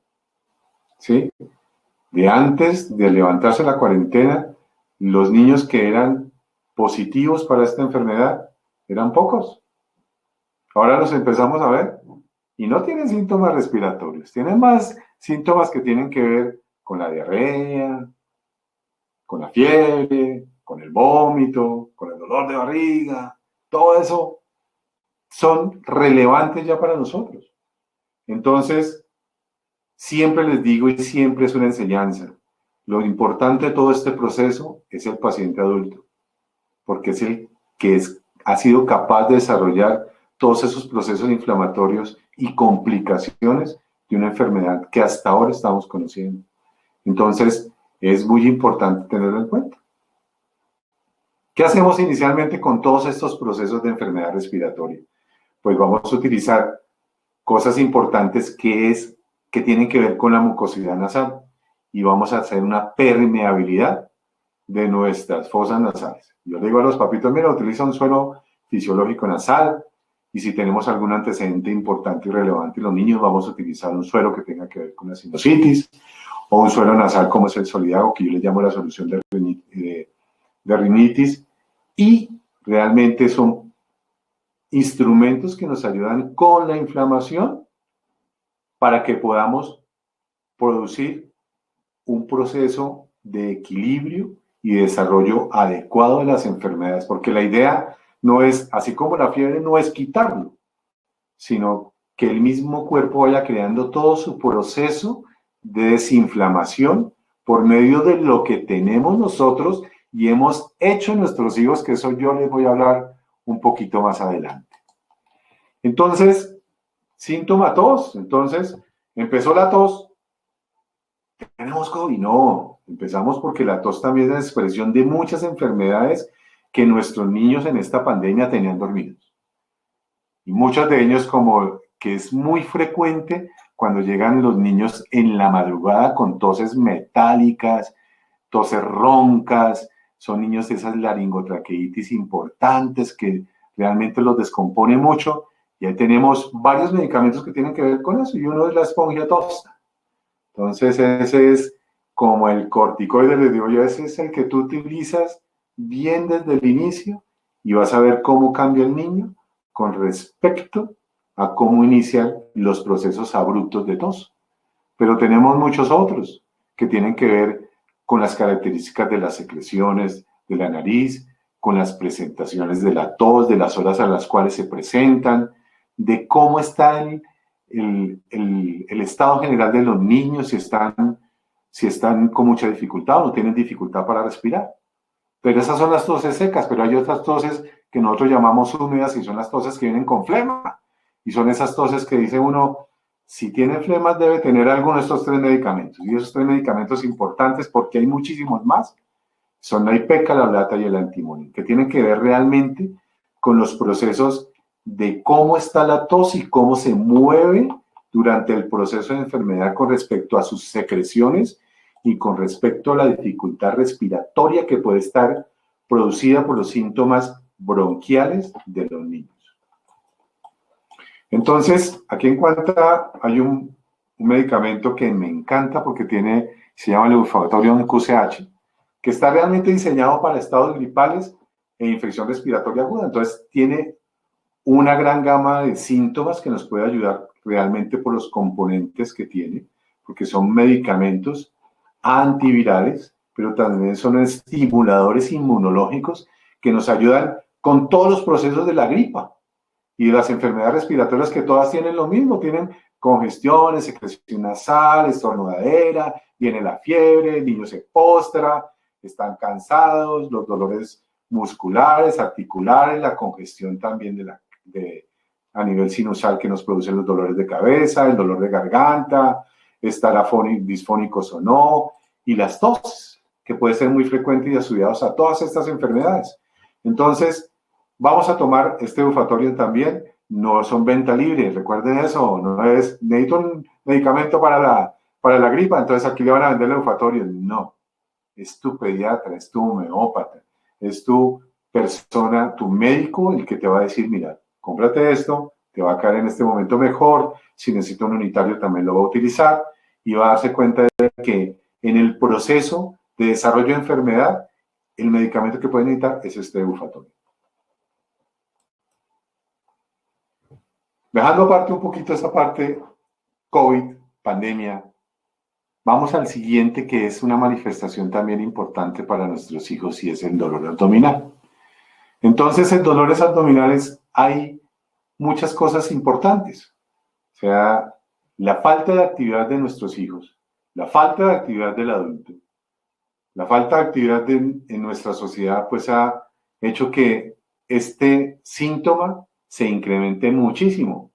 ¿Sí? De antes de levantarse la cuarentena, los niños que eran positivos para esta enfermedad eran pocos. Ahora los empezamos a ver y no tienen síntomas respiratorios, tienen más síntomas que tienen que ver con la diarrea, con la fiebre, con el vómito, con el dolor de barriga, todo eso son relevantes ya para nosotros. Entonces, Siempre les digo y siempre es una enseñanza. Lo importante de todo este proceso es el paciente adulto, porque es el que ha sido capaz de desarrollar todos esos procesos inflamatorios y complicaciones de una enfermedad que hasta ahora estamos conociendo. Entonces, es muy importante tenerlo en cuenta. ¿Qué hacemos inicialmente con todos estos procesos de enfermedad respiratoria? Pues vamos a utilizar cosas importantes que tienen que ver con la mucosidad nasal y vamos a hacer una permeabilidad de nuestras fosas nasales. Yo le digo a los papitos, mira, utiliza un suelo fisiológico nasal y si tenemos algún antecedente importante y relevante en los niños, vamos a utilizar un suelo que tenga que ver con la sinusitis o un suelo nasal como es el Solidago, que yo le llamo la solución de rinitis, y realmente son instrumentos que nos ayudan con la inflamación para que podamos producir un proceso de equilibrio y desarrollo adecuado de las enfermedades, porque la idea no es, así como la fiebre, no es quitarlo, sino que el mismo cuerpo vaya creando todo su proceso de desinflamación por medio de lo que tenemos nosotros y hemos hecho en nuestros hijos, que eso yo les voy a hablar un poquito más adelante. Entonces, síntoma tos. Entonces, empezó la tos. ¿Tenemos COVID? No. Empezamos porque la tos también es la expresión de muchas enfermedades que nuestros niños en esta pandemia tenían dormidos. Y muchos de ellos, como que es muy frecuente cuando llegan los niños en la madrugada con toses metálicas, toses roncas, son niños de esas laringotraqueitis importantes que realmente los descompone mucho. Y ahí tenemos varios medicamentos que tienen que ver con eso, y uno es la espongia tosta. Entonces ese es como el corticoide, les digo yo, ese es el que tú utilizas bien desde el inicio y vas a ver cómo cambia el niño con respecto a cómo inician los procesos abruptos de tos. Pero tenemos muchos otros que tienen que ver con las características de las secreciones de la nariz, con las presentaciones de la tos, de las horas a las cuales se presentan, de cómo está el estado general de los niños, si están con mucha dificultad o no tienen dificultad para respirar. Pero esas son las toses secas, pero hay otras toses que nosotros llamamos húmedas y son las toses que vienen con flema. Y son esas toses que dice uno, si tiene flemas debe tener alguno de estos 3 medicamentos. Y esos 3 medicamentos importantes, porque hay muchísimos más, son la ipeca, la blata y el antimonio, que tienen que ver realmente con los procesos de cómo está la tos y cómo se mueve durante el proceso de enfermedad con respecto a sus secreciones y con respecto a la dificultad respiratoria que puede estar producida por los síntomas bronquiales de los niños. Entonces, aquí en Cuanta hay un medicamento que me encanta porque se llama Leufatorion QCH, que está realmente diseñado para estados gripales e infección respiratoria aguda. Entonces, tiene una gran gama de síntomas que nos puede ayudar realmente por los componentes que tiene, porque son medicamentos antivirales, pero también son estimuladores inmunológicos que nos ayudan con todos los procesos de la gripa y de las enfermedades respiratorias, que todas tienen lo mismo, tienen congestiones, secreción nasal, estornudadera, viene la fiebre, el niño se postra, están cansados, los dolores musculares, articulares, la congestión también a nivel sinusal que nos producen los dolores de cabeza, el dolor de garganta, estar disfónicos o no, y las toses, que puede ser muy frecuente y asociados a todas estas enfermedades. Entonces, vamos a tomar este Leufatorion también, no son venta libre, recuerden eso, no es, necesito un medicamento para la gripa, entonces aquí le van a vender Leufatorion, no, es tu pediatra, es tu homeópata, es tu persona, tu médico, el que te va a decir, mira, cómprate esto, te va a caer en este momento mejor, si necesita un unitario también lo va a utilizar, y va a darse cuenta de que en el proceso de desarrollo de enfermedad, el medicamento que puede necesitar es este Leufatorion. Dejando aparte un poquito esa parte COVID, pandemia, vamos al siguiente, que es una manifestación también importante para nuestros hijos, y es el dolor abdominal. Entonces, en dolores abdominales hay muchas cosas importantes. O sea, la falta de actividad de nuestros hijos, la falta de actividad del adulto, la falta de actividad en nuestra sociedad, pues ha hecho que este síntoma se incremente muchísimo,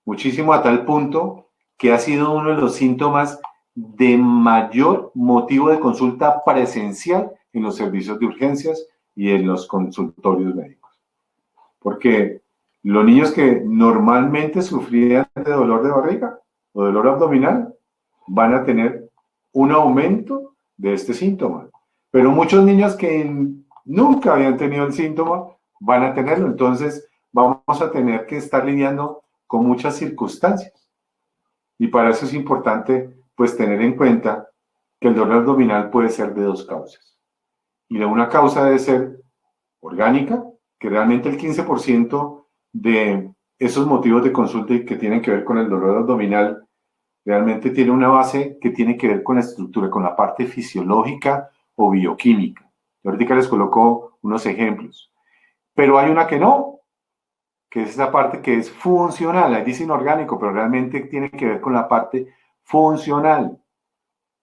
muchísimo a tal punto que ha sido uno de los síntomas de mayor motivo de consulta presencial en los servicios de urgencias y en los consultorios médicos. Porque los niños que normalmente sufrían de dolor de barriga o dolor abdominal van a tener un aumento de este síntoma. Pero muchos niños que nunca habían tenido el síntoma van a tenerlo. Entonces vamos a tener que estar lidiando con muchas circunstancias. Y para eso es importante pues tener en cuenta que el dolor abdominal puede ser de dos causas. Y una causa debe ser orgánica, que realmente el 15% de esos motivos de consulta que tienen que ver con el dolor abdominal realmente tiene una base que tiene que ver con la estructura, con la parte fisiológica o bioquímica. Yo ahorita les coloco unos ejemplos. Pero hay una que no, que es esa parte que es funcional. Ahí dice inorgánico, pero realmente tiene que ver con la parte funcional.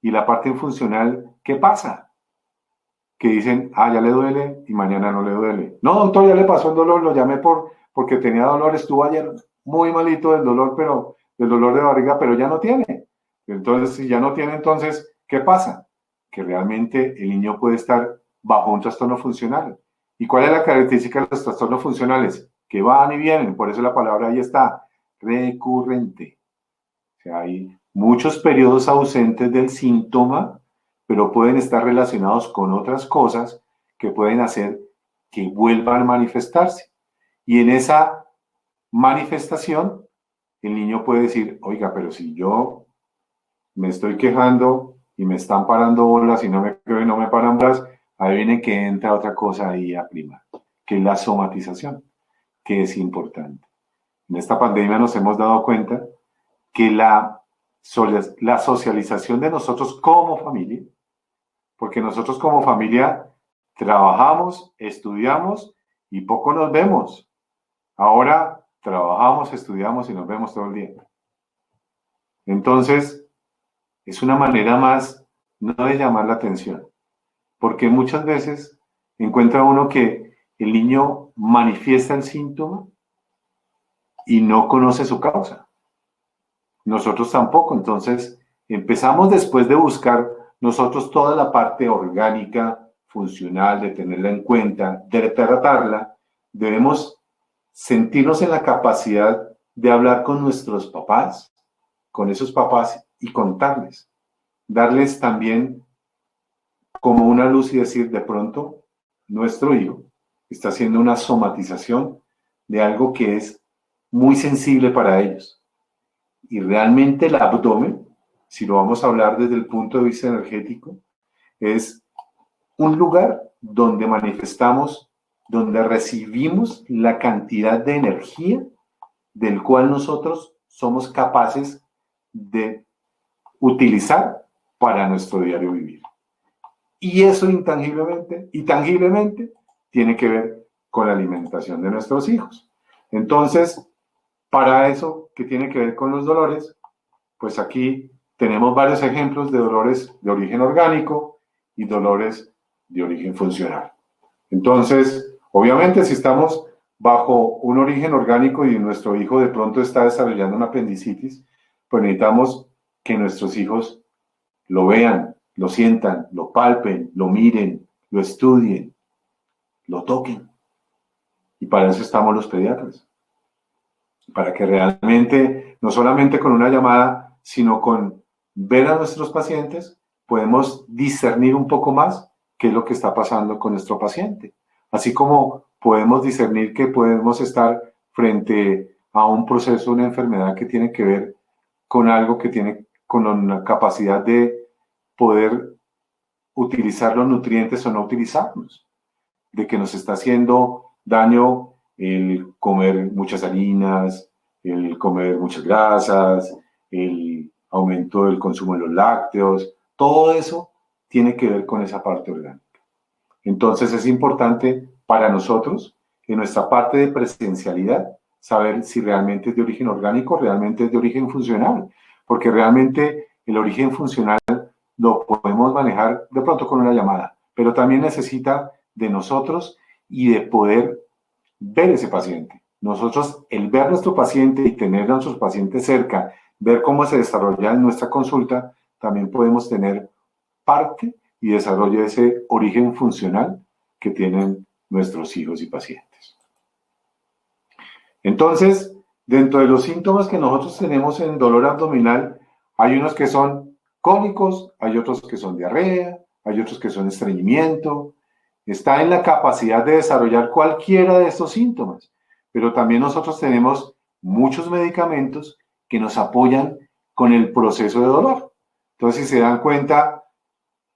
Y la parte funcional, ¿qué pasa? Que dicen, ya le duele y mañana no le duele. No, doctor, ya le pasó el dolor, lo llamé porque tenía dolor, estuvo ayer muy malito del dolor de barriga, pero ya no tiene. Entonces, si ya no tiene, entonces, ¿qué pasa? Que realmente el niño puede estar bajo un trastorno funcional. ¿Y cuál es la característica de los trastornos funcionales? Que van y vienen, por eso la palabra ahí está, recurrente. O sea, hay muchos periodos ausentes del síntoma, pero pueden estar relacionados con otras cosas que pueden hacer que vuelvan a manifestarse. Y en esa manifestación, el niño puede decir, oiga, pero si yo me estoy quejando y me están parando bolas y no me paran bolas, ahí viene que entra otra cosa ahí a primar, que es la somatización, que es importante. En esta pandemia nos hemos dado cuenta que la socialización de nosotros como familia, porque nosotros como familia trabajamos, estudiamos y poco nos vemos. Ahora trabajamos, estudiamos y nos vemos todo el día. Entonces, es una manera más no de llamar la atención, porque muchas veces encuentra uno que el niño manifiesta el síntoma y no conoce su causa. Nosotros tampoco. Entonces, empezamos después de buscar nosotros toda la parte orgánica, funcional, de tenerla en cuenta, de tratarla. Debemos sentirnos en la capacidad de hablar con nuestros papás, con esos papás y contarles. Darles también como una luz y decir, de pronto, nuestro hijo está haciendo una somatización de algo que es muy sensible para ellos. Y realmente el abdomen, si lo vamos a hablar desde el punto de vista energético, es un lugar donde manifestamos, donde recibimos la cantidad de energía del cual nosotros somos capaces de utilizar para nuestro diario vivir. Y eso intangiblemente y tangiblemente tiene que ver con la alimentación de nuestros hijos. Entonces, para eso que tiene que ver con los dolores, pues aquí tenemos varios ejemplos de dolores de origen orgánico y dolores de origen funcional. Entonces, obviamente, si estamos bajo un origen orgánico y nuestro hijo de pronto está desarrollando una apendicitis, pues necesitamos que nuestros hijos lo vean, lo sientan, lo palpen, lo miren, lo estudien, lo toquen. Y para eso estamos los pediatras. Para que realmente, no solamente con una llamada, sino con ver a nuestros pacientes, podemos discernir un poco más qué es lo que está pasando con nuestro paciente. Así como podemos discernir que podemos estar frente a un proceso, una enfermedad que tiene que ver con algo que tiene con una capacidad de poder utilizar los nutrientes o no utilizarlos, de que nos está haciendo daño el comer muchas harinas, el comer muchas grasas, el aumento del consumo de los lácteos, todo eso tiene que ver con esa parte orgánica. Entonces es importante para nosotros, en nuestra parte de presencialidad, saber si realmente es de origen orgánico o realmente es de origen funcional, porque realmente el origen funcional lo podemos manejar de pronto con una llamada, pero también necesita de nosotros y de poder ver ese paciente. Nosotros, el ver a nuestro paciente y tener a nuestros pacientes cerca, ver cómo se desarrolla en nuestra consulta, también podemos tener parte y desarrollo de ese origen funcional que tienen nuestros hijos y pacientes. Entonces, dentro de los síntomas que nosotros tenemos en dolor abdominal, hay unos que son cólicos, hay otros que son diarrea, hay otros que son estreñimiento. Está en la capacidad de desarrollar cualquiera de estos síntomas, pero también nosotros tenemos muchos medicamentos que nos apoyan con el proceso de dolor. Entonces, si se dan cuenta,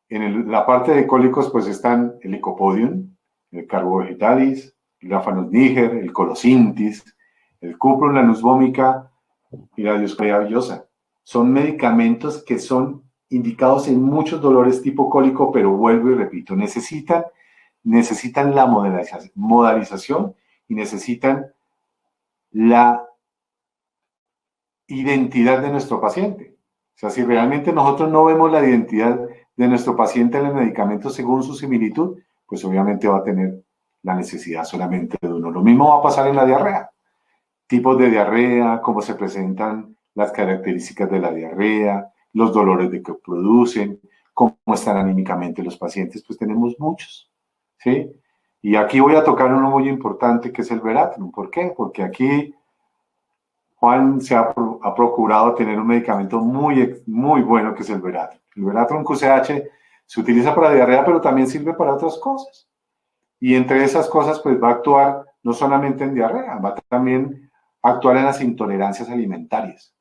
en la parte de cólicos pues están el licopodium, el carbovegetalis, el Afanos niger, el colosintis, el cuprum, la nus vomica y la Dioscorea villosa. Son medicamentos que son indicados en muchos dolores tipo cólico, pero vuelvo y repito, necesitan la modalización y necesitan la identidad de nuestro paciente. O sea, si realmente nosotros no vemos la identidad de nuestro paciente en el medicamento según su similitud, pues obviamente va a tener la necesidad solamente de uno. Lo mismo va a pasar en la diarrea. Tipos de diarrea, cómo se presentan las características de la diarrea, los dolores de que producen, cómo están anímicamente los pacientes, pues tenemos muchos, ¿sí? Y aquí voy a tocar uno muy importante que es el Veratrum. ¿Por qué? Porque aquí Juan se ha procurado tener un medicamento muy bueno que es el Veratrum. El Veratrum QCH se utiliza para diarrea, pero también sirve para otras cosas. Y entre esas cosas, pues va a actuar no solamente en diarrea, va también a actuar en las intolerancias alimentarias.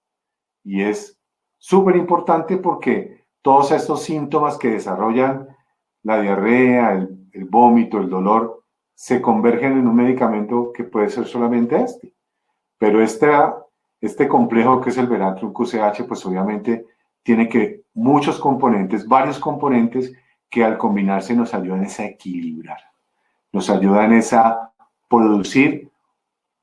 Y es súper importante porque todos estos síntomas que desarrollan la diarrea, el vómito, el dolor, se convergen en un medicamento que puede ser solamente este. Pero este complejo que es el Veratrum QCH, pues obviamente tiene muchos componentes, varios componentes que al combinarse nos ayudan a equilibrar, nos ayudan a producir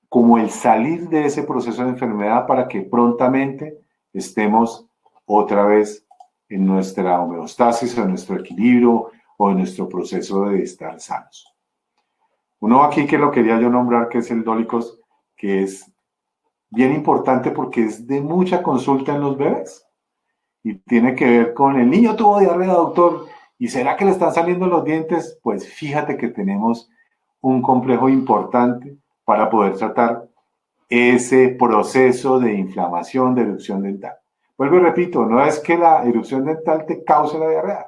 como el salir de ese proceso de enfermedad para que prontamente estemos otra vez en nuestra homeostasis, en nuestro equilibrio o en nuestro proceso de estar sanos. Uno aquí que lo quería yo nombrar, que es el Dólicos, que es bien importante porque es de mucha consulta en los bebés y tiene que ver con el niño tuvo diarrea, doctor, ¿y será que le están saliendo los dientes? Pues fíjate que tenemos un complejo importante para poder tratar ese proceso de inflamación, de erupción dental. Vuelvo y repito, no es que la erupción dental te cause la diarrea,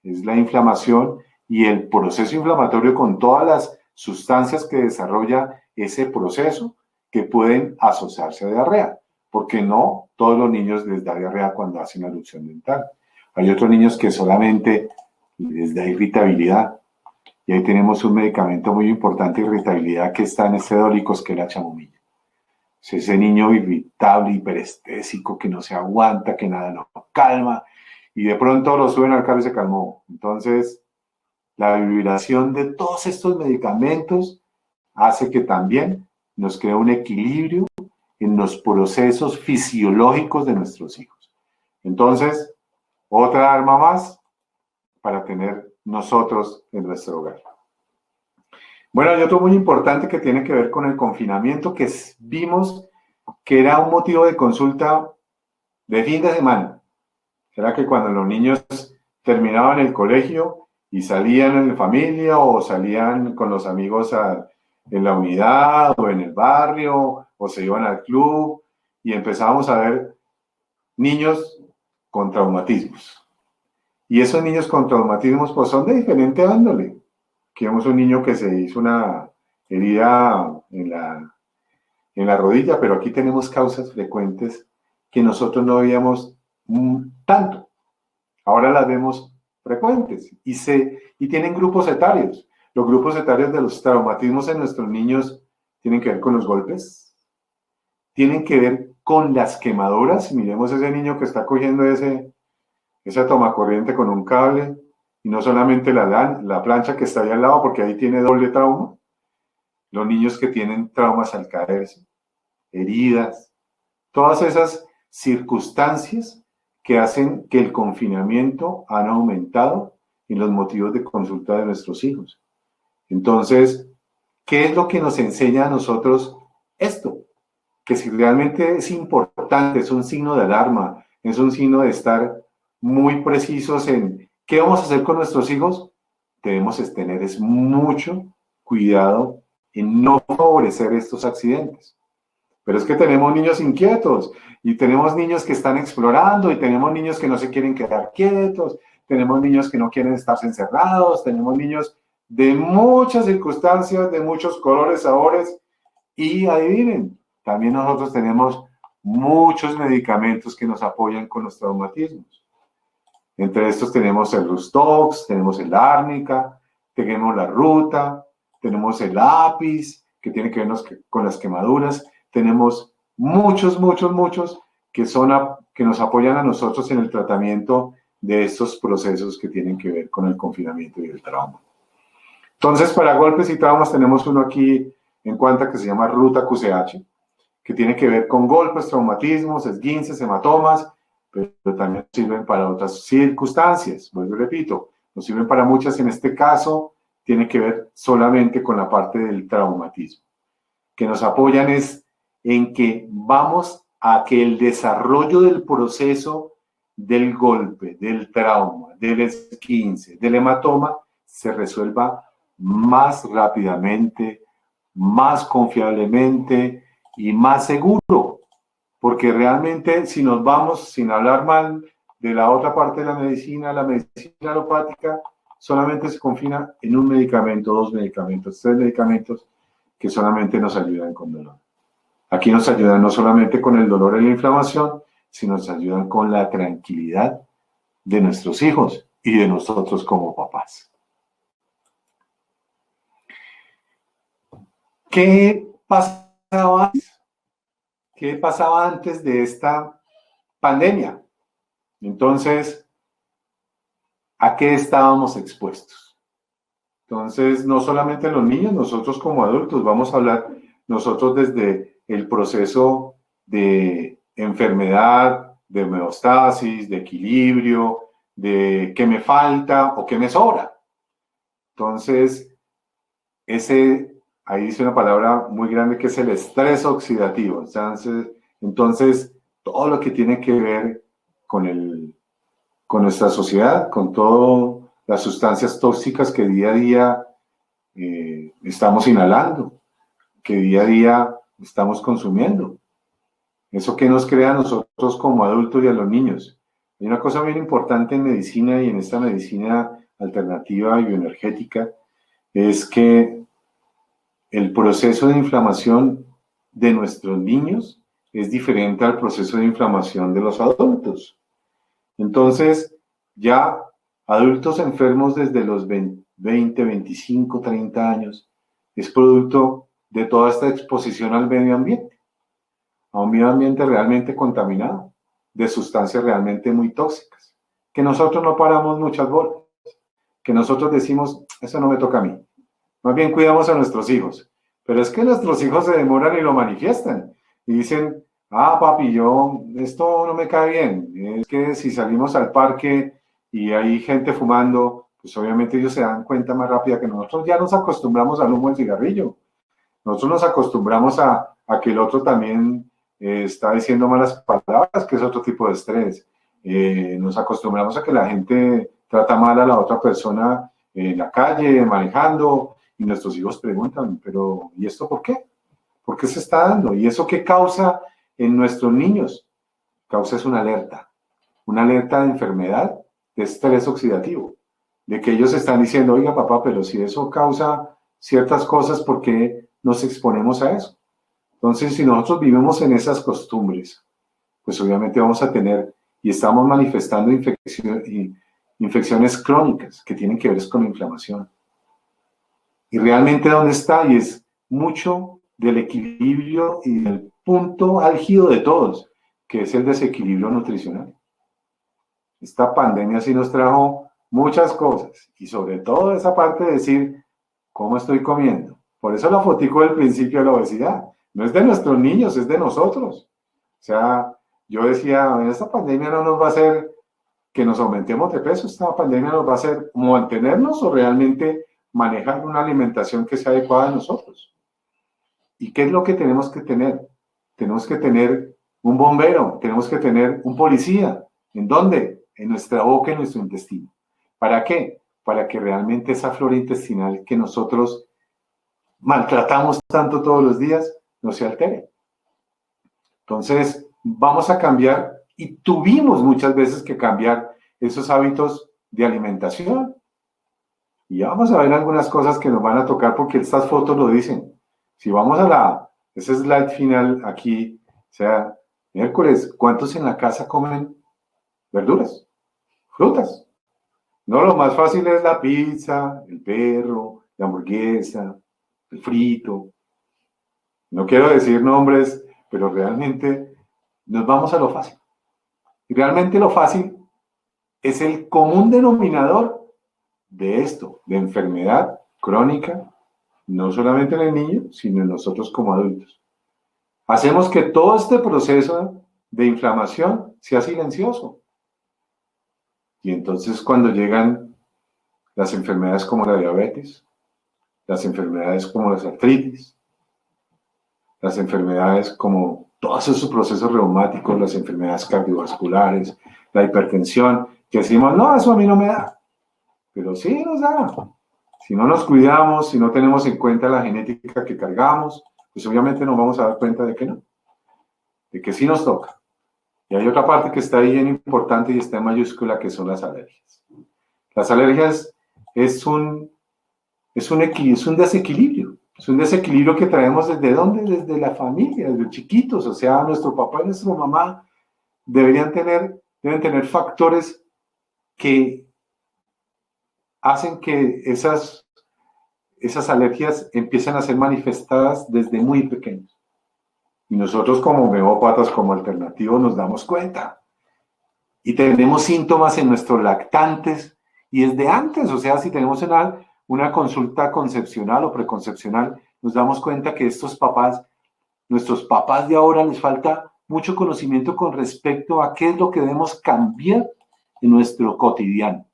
es la inflamación y el proceso inflamatorio con todas las sustancias que desarrolla ese proceso que pueden asociarse a diarrea, porque no todos los niños les da diarrea cuando hacen erupción dental. Hay otros niños que solamente les da irritabilidad, y ahí tenemos un medicamento muy importante de irritabilidad que está en este Dólicos, que es la chamomilla. Es ese niño irritable, hiperestésico, que no se aguanta, que nada lo calma, y de pronto lo suben al carro y se calmó. Entonces, la vibración de todos estos medicamentos hace que también nos cree un equilibrio en los procesos fisiológicos de nuestros hijos. Entonces, otra arma más para tener nosotros en nuestro hogar. Bueno, hay otro muy importante que tiene que ver con el confinamiento, que vimos que era un motivo de consulta de fin de semana. Era que cuando los niños terminaban el colegio y salían en familia o salían con los amigos en la unidad o en el barrio o se iban al club y empezábamos a ver niños con traumatismos. Y esos niños con traumatismos pues son de diferente índole. Aquí vemos un niño que se hizo una herida en la rodilla, pero aquí tenemos causas frecuentes que nosotros no veíamos tanto. Ahora las vemos frecuentes y tienen grupos etarios. Los grupos etarios de los traumatismos en nuestros niños tienen que ver con los golpes, tienen que ver con las quemaduras. Miremos ese niño que está cogiendo esa tomacorriente con un cable y no solamente la plancha que está ahí al lado, porque ahí tiene doble trauma. Los niños que tienen traumas al caerse, heridas, todas esas circunstancias que hacen que el confinamiento han aumentado en los motivos de consulta de nuestros hijos. Entonces, ¿qué es lo que nos enseña a nosotros esto? Que si realmente es importante, es un signo de alarma, es un signo de estar muy precisos en qué vamos a hacer con nuestros hijos, debemos tener mucho cuidado en no favorecer estos accidentes. Pero es que tenemos niños inquietos y tenemos niños que están explorando y tenemos niños que no se quieren quedar quietos, tenemos niños que no quieren estarse encerrados, tenemos niños de muchas circunstancias, de muchos colores, sabores, y adivinen, también nosotros tenemos muchos medicamentos que nos apoyan con los traumatismos. Entre estos tenemos el Lustox, tenemos el Árnica, tenemos la Ruta, tenemos el lápiz, que tiene que ver con las quemaduras. Tenemos muchos que nos apoyan a nosotros en el tratamiento de estos procesos que tienen que ver con el confinamiento y el trauma. Entonces, para golpes y traumas tenemos uno aquí en cuenta que se llama Ruta QCH, que tiene que ver con golpes, traumatismos, esguinces, hematomas, pero también sirven para otras circunstancias. Vuelvo y repito, nos sirven para muchas. En este caso, tiene que ver solamente con la parte del traumatismo. Que nos apoyan es en que vamos a que el desarrollo del proceso del golpe, del trauma, del esguince, del hematoma, se resuelva más rápidamente, más confiablemente y más seguro. Porque realmente, si nos vamos, sin hablar mal de la otra parte de la medicina alopática, solamente se confina en un medicamento, 2 medicamentos, 3 medicamentos que solamente nos ayudan con dolor. Aquí nos ayudan no solamente con el dolor y la inflamación, sino nos ayudan con la tranquilidad de nuestros hijos y de nosotros como papás. ¿Qué pasaba antes de esta pandemia? Entonces, ¿a qué estábamos expuestos? Entonces, no solamente los niños, nosotros como adultos, vamos a hablar nosotros desde el proceso de enfermedad, de homeostasis, de equilibrio, de qué me falta o qué me sobra. Entonces, ahí dice una palabra muy grande que es el estrés oxidativo. Entonces todo lo que tiene que ver con nuestra sociedad, con todas las sustancias tóxicas que día a día estamos inhalando, que día a día estamos consumiendo. Eso que nos crea a nosotros como adultos y a los niños. Hay una cosa bien importante en medicina y en esta medicina alternativa y bioenergética, es que el proceso de inflamación de nuestros niños es diferente al proceso de inflamación de los adultos. Entonces, ya adultos enfermos desde los 20, 25, 30 años es producto de toda esta exposición al medio ambiente, a un medio ambiente realmente contaminado, de sustancias realmente muy tóxicas, que nosotros no paramos muchas bolas, que nosotros decimos, eso no me toca a mí. Más bien cuidamos a nuestros hijos. Pero es que nuestros hijos se demoran y lo manifiestan. Y dicen, papi, esto no me cae bien. Es que si salimos al parque y hay gente fumando, pues obviamente ellos se dan cuenta más rápida que nosotros. Ya nos acostumbramos al humo del cigarrillo. Nosotros nos acostumbramos a que el otro también está diciendo malas palabras, que es otro tipo de estrés. Nos acostumbramos a que la gente trata mal a la otra persona en la calle, manejando, y nuestros hijos preguntan, pero ¿y esto por qué? ¿Por qué se está dando? ¿Y eso qué causa en nuestros niños? Causa es una alerta de enfermedad, de estrés oxidativo, de que ellos están diciendo, oiga papá, pero si eso causa ciertas cosas, ¿por qué nos exponemos a eso? Entonces, si nosotros vivimos en esas costumbres, pues obviamente vamos a tener, y estamos manifestando infecciones crónicas que tienen que ver con la inflamación. Y realmente ¿dónde está? Y es mucho del equilibrio y del punto álgido de todos, que es el desequilibrio nutricional. Esta pandemia sí nos trajo muchas cosas, y sobre todo esa parte de decir, ¿cómo estoy comiendo? Por eso la fotico del principio de la obesidad. No es de nuestros niños, es de nosotros. O sea, yo decía, esta pandemia no nos va a hacer que nos aumentemos de peso, esta pandemia nos va a hacer mantenernos o realmente manejar una alimentación que sea adecuada a nosotros. ¿Y qué es lo que tenemos que tener? Tenemos que tener un bombero, tenemos que tener un policía. ¿En dónde? En nuestra boca, en nuestro intestino. ¿Para qué? Para que realmente esa flora intestinal que nosotros maltratamos tanto todos los días no se altere. Entonces, vamos a cambiar y tuvimos muchas veces que cambiar esos hábitos de alimentación. Y ya vamos a ver algunas cosas que nos van a tocar porque estas fotos lo dicen. Si vamos a ese slide final aquí, o sea, miércoles, ¿cuántos en la casa comen verduras, frutas? No, lo más fácil es la pizza, el perro, la hamburguesa, el frito. No quiero decir nombres, pero realmente nos vamos a lo fácil. Y realmente lo fácil es el común denominador de esto, de enfermedad crónica, no solamente en el niño, sino en nosotros como adultos. Hacemos que todo este proceso de inflamación sea silencioso. Y entonces cuando llegan las enfermedades como la diabetes, las enfermedades como las artritis, las enfermedades como todos esos procesos reumáticos, las enfermedades cardiovasculares, la hipertensión, que decimos, no, eso a mí no me da. Pero sí nos da. Si no nos cuidamos, si no tenemos en cuenta la genética que cargamos, pues obviamente nos vamos a dar cuenta de que no, de que sí nos toca. Y hay otra parte que está ahí bien importante y está en mayúscula, que son las alergias. Las alergias es un desequilibrio. Es un desequilibrio que traemos ¿desde dónde? Desde la familia, desde chiquitos. O sea, nuestro papá y nuestra mamá deben tener factores que hacen que esas alergias empiecen a ser manifestadas desde muy pequeños. Y nosotros como homeópatas, como alternativos, nos damos cuenta. Y tenemos síntomas en nuestros lactantes y desde antes, o sea, si tenemos una consulta concepcional o preconcepcional, nos damos cuenta que nuestros papás de ahora les falta mucho conocimiento con respecto a qué es lo que debemos cambiar en nuestro cotidiano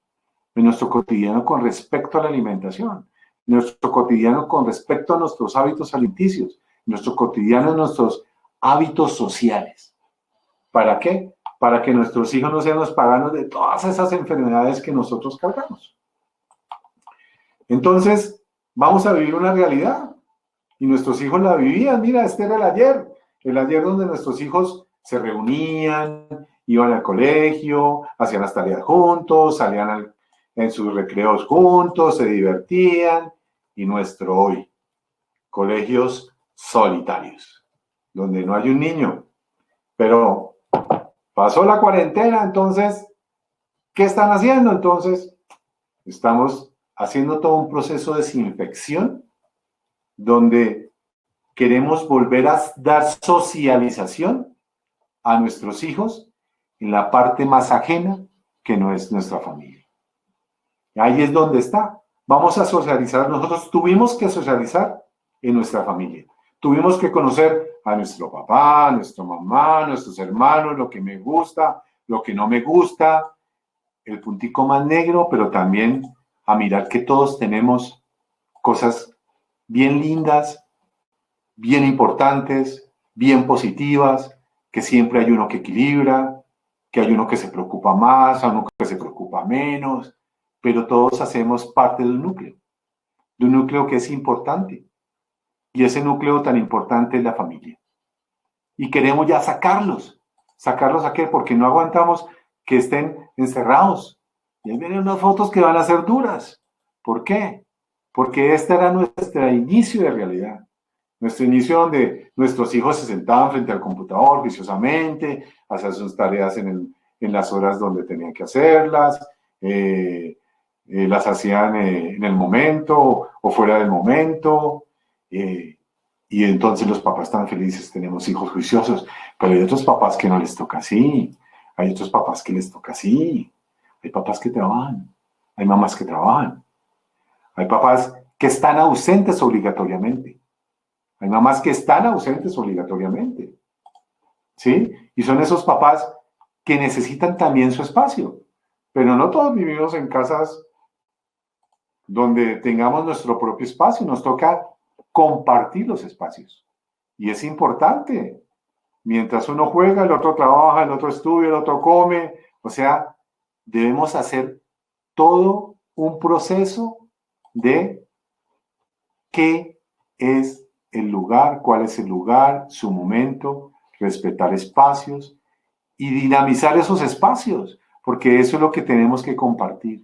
con respecto a la alimentación, en nuestro cotidiano con respecto a nuestros hábitos alimenticios, en nuestro cotidiano en nuestros hábitos sociales. ¿Para qué? Para que nuestros hijos no sean los paganos de todas esas enfermedades que nosotros cargamos. Entonces, vamos a vivir una realidad. Y nuestros hijos la vivían. Mira, este era el ayer donde nuestros hijos se reunían, iban al colegio, hacían las tareas juntos, salían en sus recreos juntos, se divertían. Y nuestro hoy, colegios solitarios, donde no hay un niño. Pero pasó la cuarentena, entonces, ¿qué están haciendo? Entonces, estamos haciendo todo un proceso de desinfección donde queremos volver a dar socialización a nuestros hijos en la parte más ajena que no es nuestra familia. Ahí es donde está. Vamos a socializar. Nosotros tuvimos que socializar en nuestra familia. Tuvimos que conocer a nuestro papá, a nuestra mamá, a nuestros hermanos, lo que me gusta, lo que no me gusta, el puntico más negro, pero también a mirar que todos tenemos cosas bien lindas, bien importantes, bien positivas, que siempre hay uno que equilibra, que hay uno que se preocupa más, hay uno que se preocupa menos, pero todos hacemos parte de un núcleo que es importante. Y ese núcleo tan importante es la familia. Y queremos ya sacarlos. ¿Sacarlos a qué? Porque no aguantamos que estén encerrados. Y ahí vienen unas fotos que van a ser duras. ¿Por qué? Porque este era nuestro inicio de realidad. Nuestro inicio donde nuestros hijos se sentaban frente al computador juiciosamente, hacían sus tareas en las horas donde tenían que hacerlas, las hacían en el momento o fuera del momento. Y entonces los papás están felices, tenemos hijos juiciosos, pero hay otros papás que no les toca así, hay otros papás que les toca así, hay papás que trabajan, hay mamás que trabajan, hay papás que están ausentes obligatoriamente, hay mamás que están ausentes obligatoriamente, ¿sí? Y son esos papás que necesitan también su espacio. Pero no todos vivimos en casas donde tengamos nuestro propio espacio. Nos toca compartir los espacios. Y es importante. Mientras uno juega, el otro trabaja, el otro estudia, el otro come. O sea, debemos hacer todo un proceso de qué es el lugar, cuál es el lugar, su momento, respetar espacios y dinamizar esos espacios, porque eso es lo que tenemos que compartir.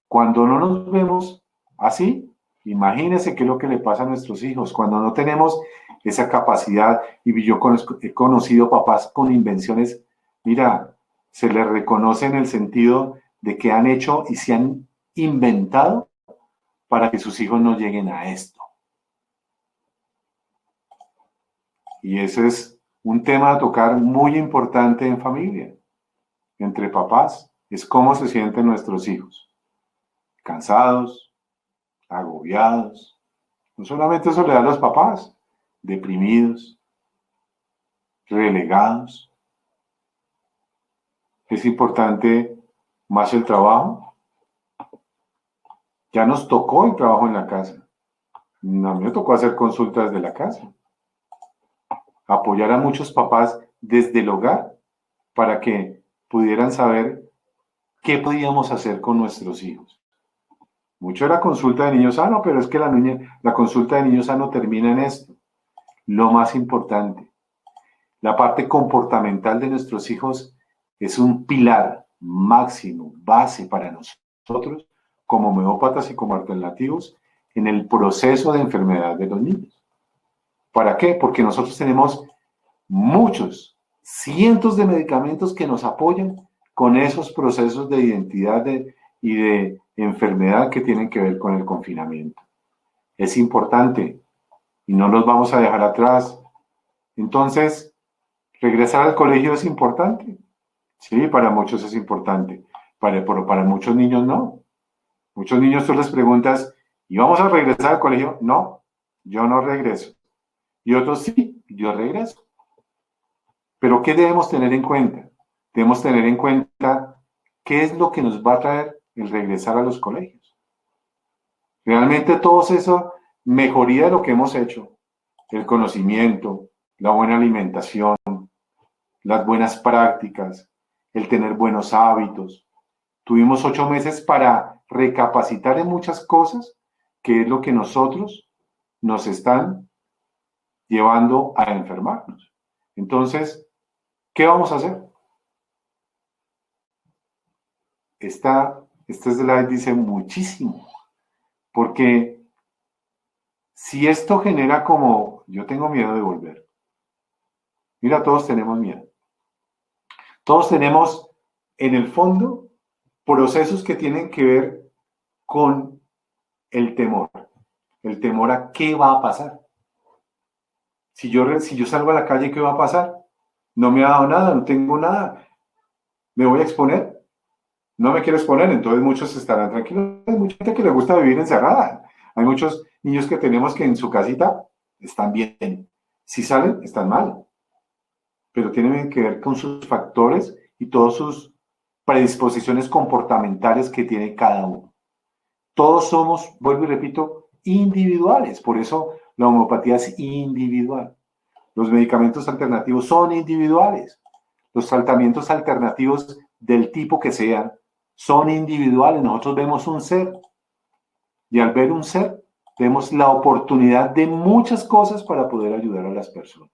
Cuando no nos vemos así, imagínense qué es lo que le pasa a nuestros hijos, cuando no tenemos esa capacidad, y yo he conocido papás con invenciones, mira, se les reconoce en el sentido de que han hecho y se han inventado para que sus hijos no lleguen a esto. Y ese es un tema a tocar muy importante en familia, entre papás, es cómo se sienten nuestros hijos. Cansados, agobiados. No solamente eso le da a los papás, deprimidos, relegados. Es importante más el trabajo. Ya nos tocó el trabajo en la casa. A mí me tocó hacer consultas de la casa. Apoyar a muchos papás desde el hogar para que pudieran saber qué podíamos hacer con nuestros hijos. Mucho era consulta de niño sano, pero es que la consulta de niño sano termina en esto. Lo más importante, la parte comportamental de nuestros hijos es un pilar máximo, base para nosotros, como homeópatas y como alternativos, en el proceso de enfermedad de los niños. ¿Para qué? Porque nosotros tenemos muchos, cientos de medicamentos que nos apoyan con esos procesos de identidad y de enfermedad que tienen que ver con el confinamiento. Es importante y no los vamos a dejar atrás. Entonces, regresar al colegio es importante. Sí, para muchos es importante, pero para muchos niños no. Muchos niños tú les preguntas, ¿y vamos a regresar al colegio? No, yo no regreso. Y otros sí, yo regreso. Pero ¿qué debemos tener en cuenta? Debemos tener en cuenta qué es lo que nos va a traer el regresar a los colegios. Realmente todo eso, mejoría de lo que hemos hecho, el conocimiento, la buena alimentación, las buenas prácticas, el tener buenos hábitos. Tuvimos 8 meses para recapacitar en muchas cosas, que es lo que nosotros nos están llevando a enfermarnos. Entonces, ¿qué vamos a hacer? Este slide dice muchísimo, porque si esto genera como, yo tengo miedo de volver. Mira, todos tenemos miedo. Todos tenemos, en el fondo, procesos que tienen que ver con el temor. El temor a qué va a pasar. Si yo salgo a la calle, ¿qué va a pasar? No me ha dado nada, no tengo nada. ¿Me voy a exponer? No me quiero exponer, entonces muchos estarán tranquilos. Hay mucha gente que le gusta vivir encerrada. Hay muchos niños que tenemos que en su casita están bien. Si salen, están mal. Pero tienen que ver con sus factores y todas sus predisposiciones comportamentales que tiene cada uno. Todos somos, vuelvo y repito, individuales. Por eso la homeopatía es individual. Los medicamentos alternativos son individuales. Los tratamientos alternativos del tipo que sean son individuales. Nosotros vemos un ser y al ver un ser vemos la oportunidad de muchas cosas para poder ayudar a las personas,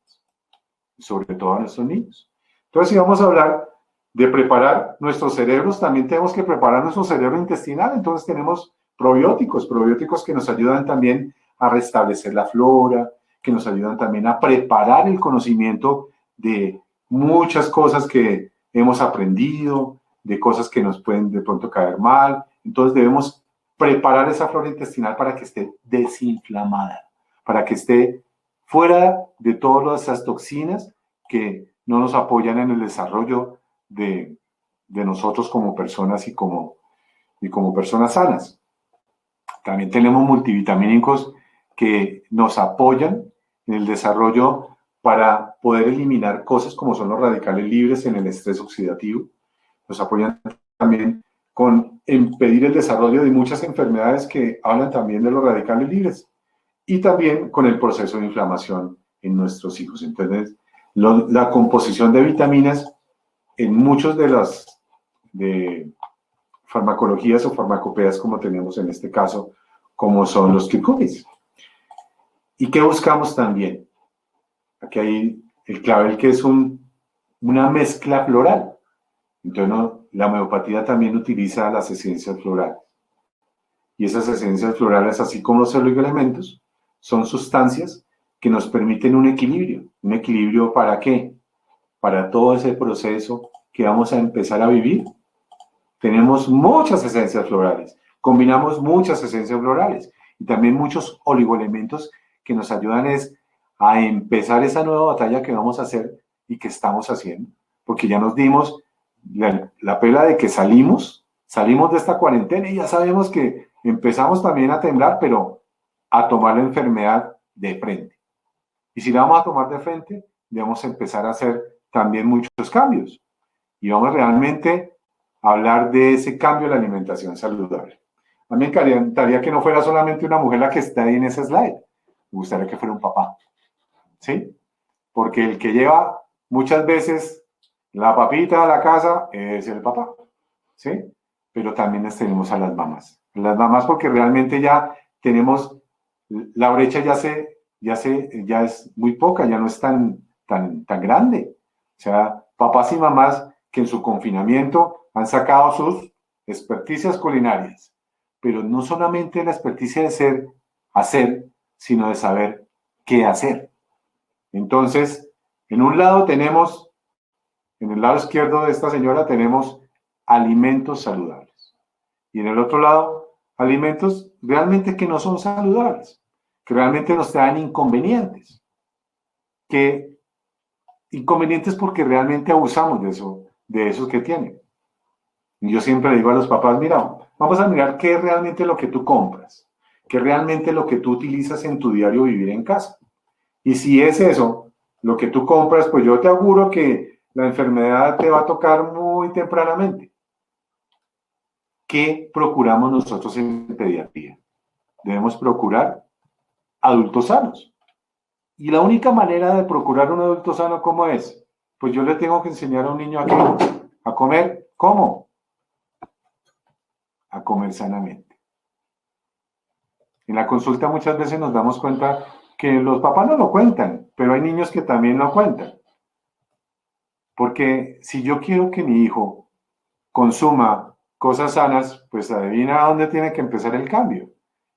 sobre todo a nuestros niños. Entonces, si vamos a hablar de preparar nuestros cerebros, también tenemos que preparar nuestro cerebro intestinal. Entonces tenemos probióticos que nos ayudan también a restablecer la flora, que nos ayudan también a preparar el conocimiento de muchas cosas que hemos aprendido, de cosas que nos pueden de pronto caer mal. Entonces debemos preparar esa flora intestinal para que esté desinflamada, para que esté fuera de todas esas toxinas que no nos apoyan en el desarrollo de nosotros como personas y como personas sanas. También tenemos multivitamínicos que nos apoyan en el desarrollo para poder eliminar cosas como son los radicales libres en el estrés oxidativo. Nos apoyan también con impedir el desarrollo de muchas enfermedades que hablan también de los radicales libres y también con el proceso de inflamación en nuestros hijos. Entonces, la composición de vitaminas en muchos de las farmacologías o farmacopeas como tenemos en este caso, como son los curcumis. ¿Y qué buscamos también? Aquí hay el clavel, que es una mezcla floral. Entonces, la homeopatía también utiliza las esencias florales. Y esas esencias florales, así como los oligoelementos, son sustancias que nos permiten un equilibrio. ¿Un equilibrio para qué? Para todo ese proceso que vamos a empezar a vivir. Tenemos muchas esencias florales, combinamos muchas esencias florales y también muchos oligoelementos que nos ayudan a empezar esa nueva batalla que vamos a hacer y que estamos haciendo, porque ya nos dimos la pela de que salimos de esta cuarentena y ya sabemos que empezamos también a temblar, pero a tomar la enfermedad de frente. Y si la vamos a tomar de frente, debemos empezar a hacer también muchos cambios. Y vamos realmente a hablar de ese cambio de la alimentación saludable. A mí me encantaría que no fuera solamente una mujer la que está ahí en ese slide. Me gustaría que fuera un papá. ¿Sí? Porque el que lleva muchas veces la papita a la casa es el papá. ¿Sí? Pero también tenemos a las mamás. Las mamás porque realmente ya tenemos, la brecha ya es muy poca, ya no es tan grande. O sea, papás y mamás que en su confinamiento han sacado sus experticias culinarias, pero no solamente la experticia de hacer, sino de saber qué hacer. Entonces, en un lado tenemos, en el lado izquierdo de esta señora tenemos alimentos saludables. Y en el otro lado, alimentos realmente que no son saludables, que realmente nos traen inconvenientes. Inconvenientes porque realmente abusamos de esos que tienen. Y yo siempre le digo a los papás, mira, vamos a mirar qué es realmente lo que tú compras, qué es realmente lo que tú utilizas en tu diario vivir en casa. Y si es eso, lo que tú compras, pues yo te auguro que la enfermedad te va a tocar muy tempranamente. ¿Qué procuramos nosotros en pediatría? Debemos procurar adultos sanos. Y la única manera de procurar un adulto sano, ¿cómo es? Pues yo le tengo que enseñar a un niño a comer. ¿Cómo? A comer sanamente. En la consulta muchas veces nos damos cuenta que los papás no lo cuentan, pero hay niños que también lo cuentan. Porque si yo quiero que mi hijo consuma cosas sanas, pues adivina dónde tiene que empezar el cambio.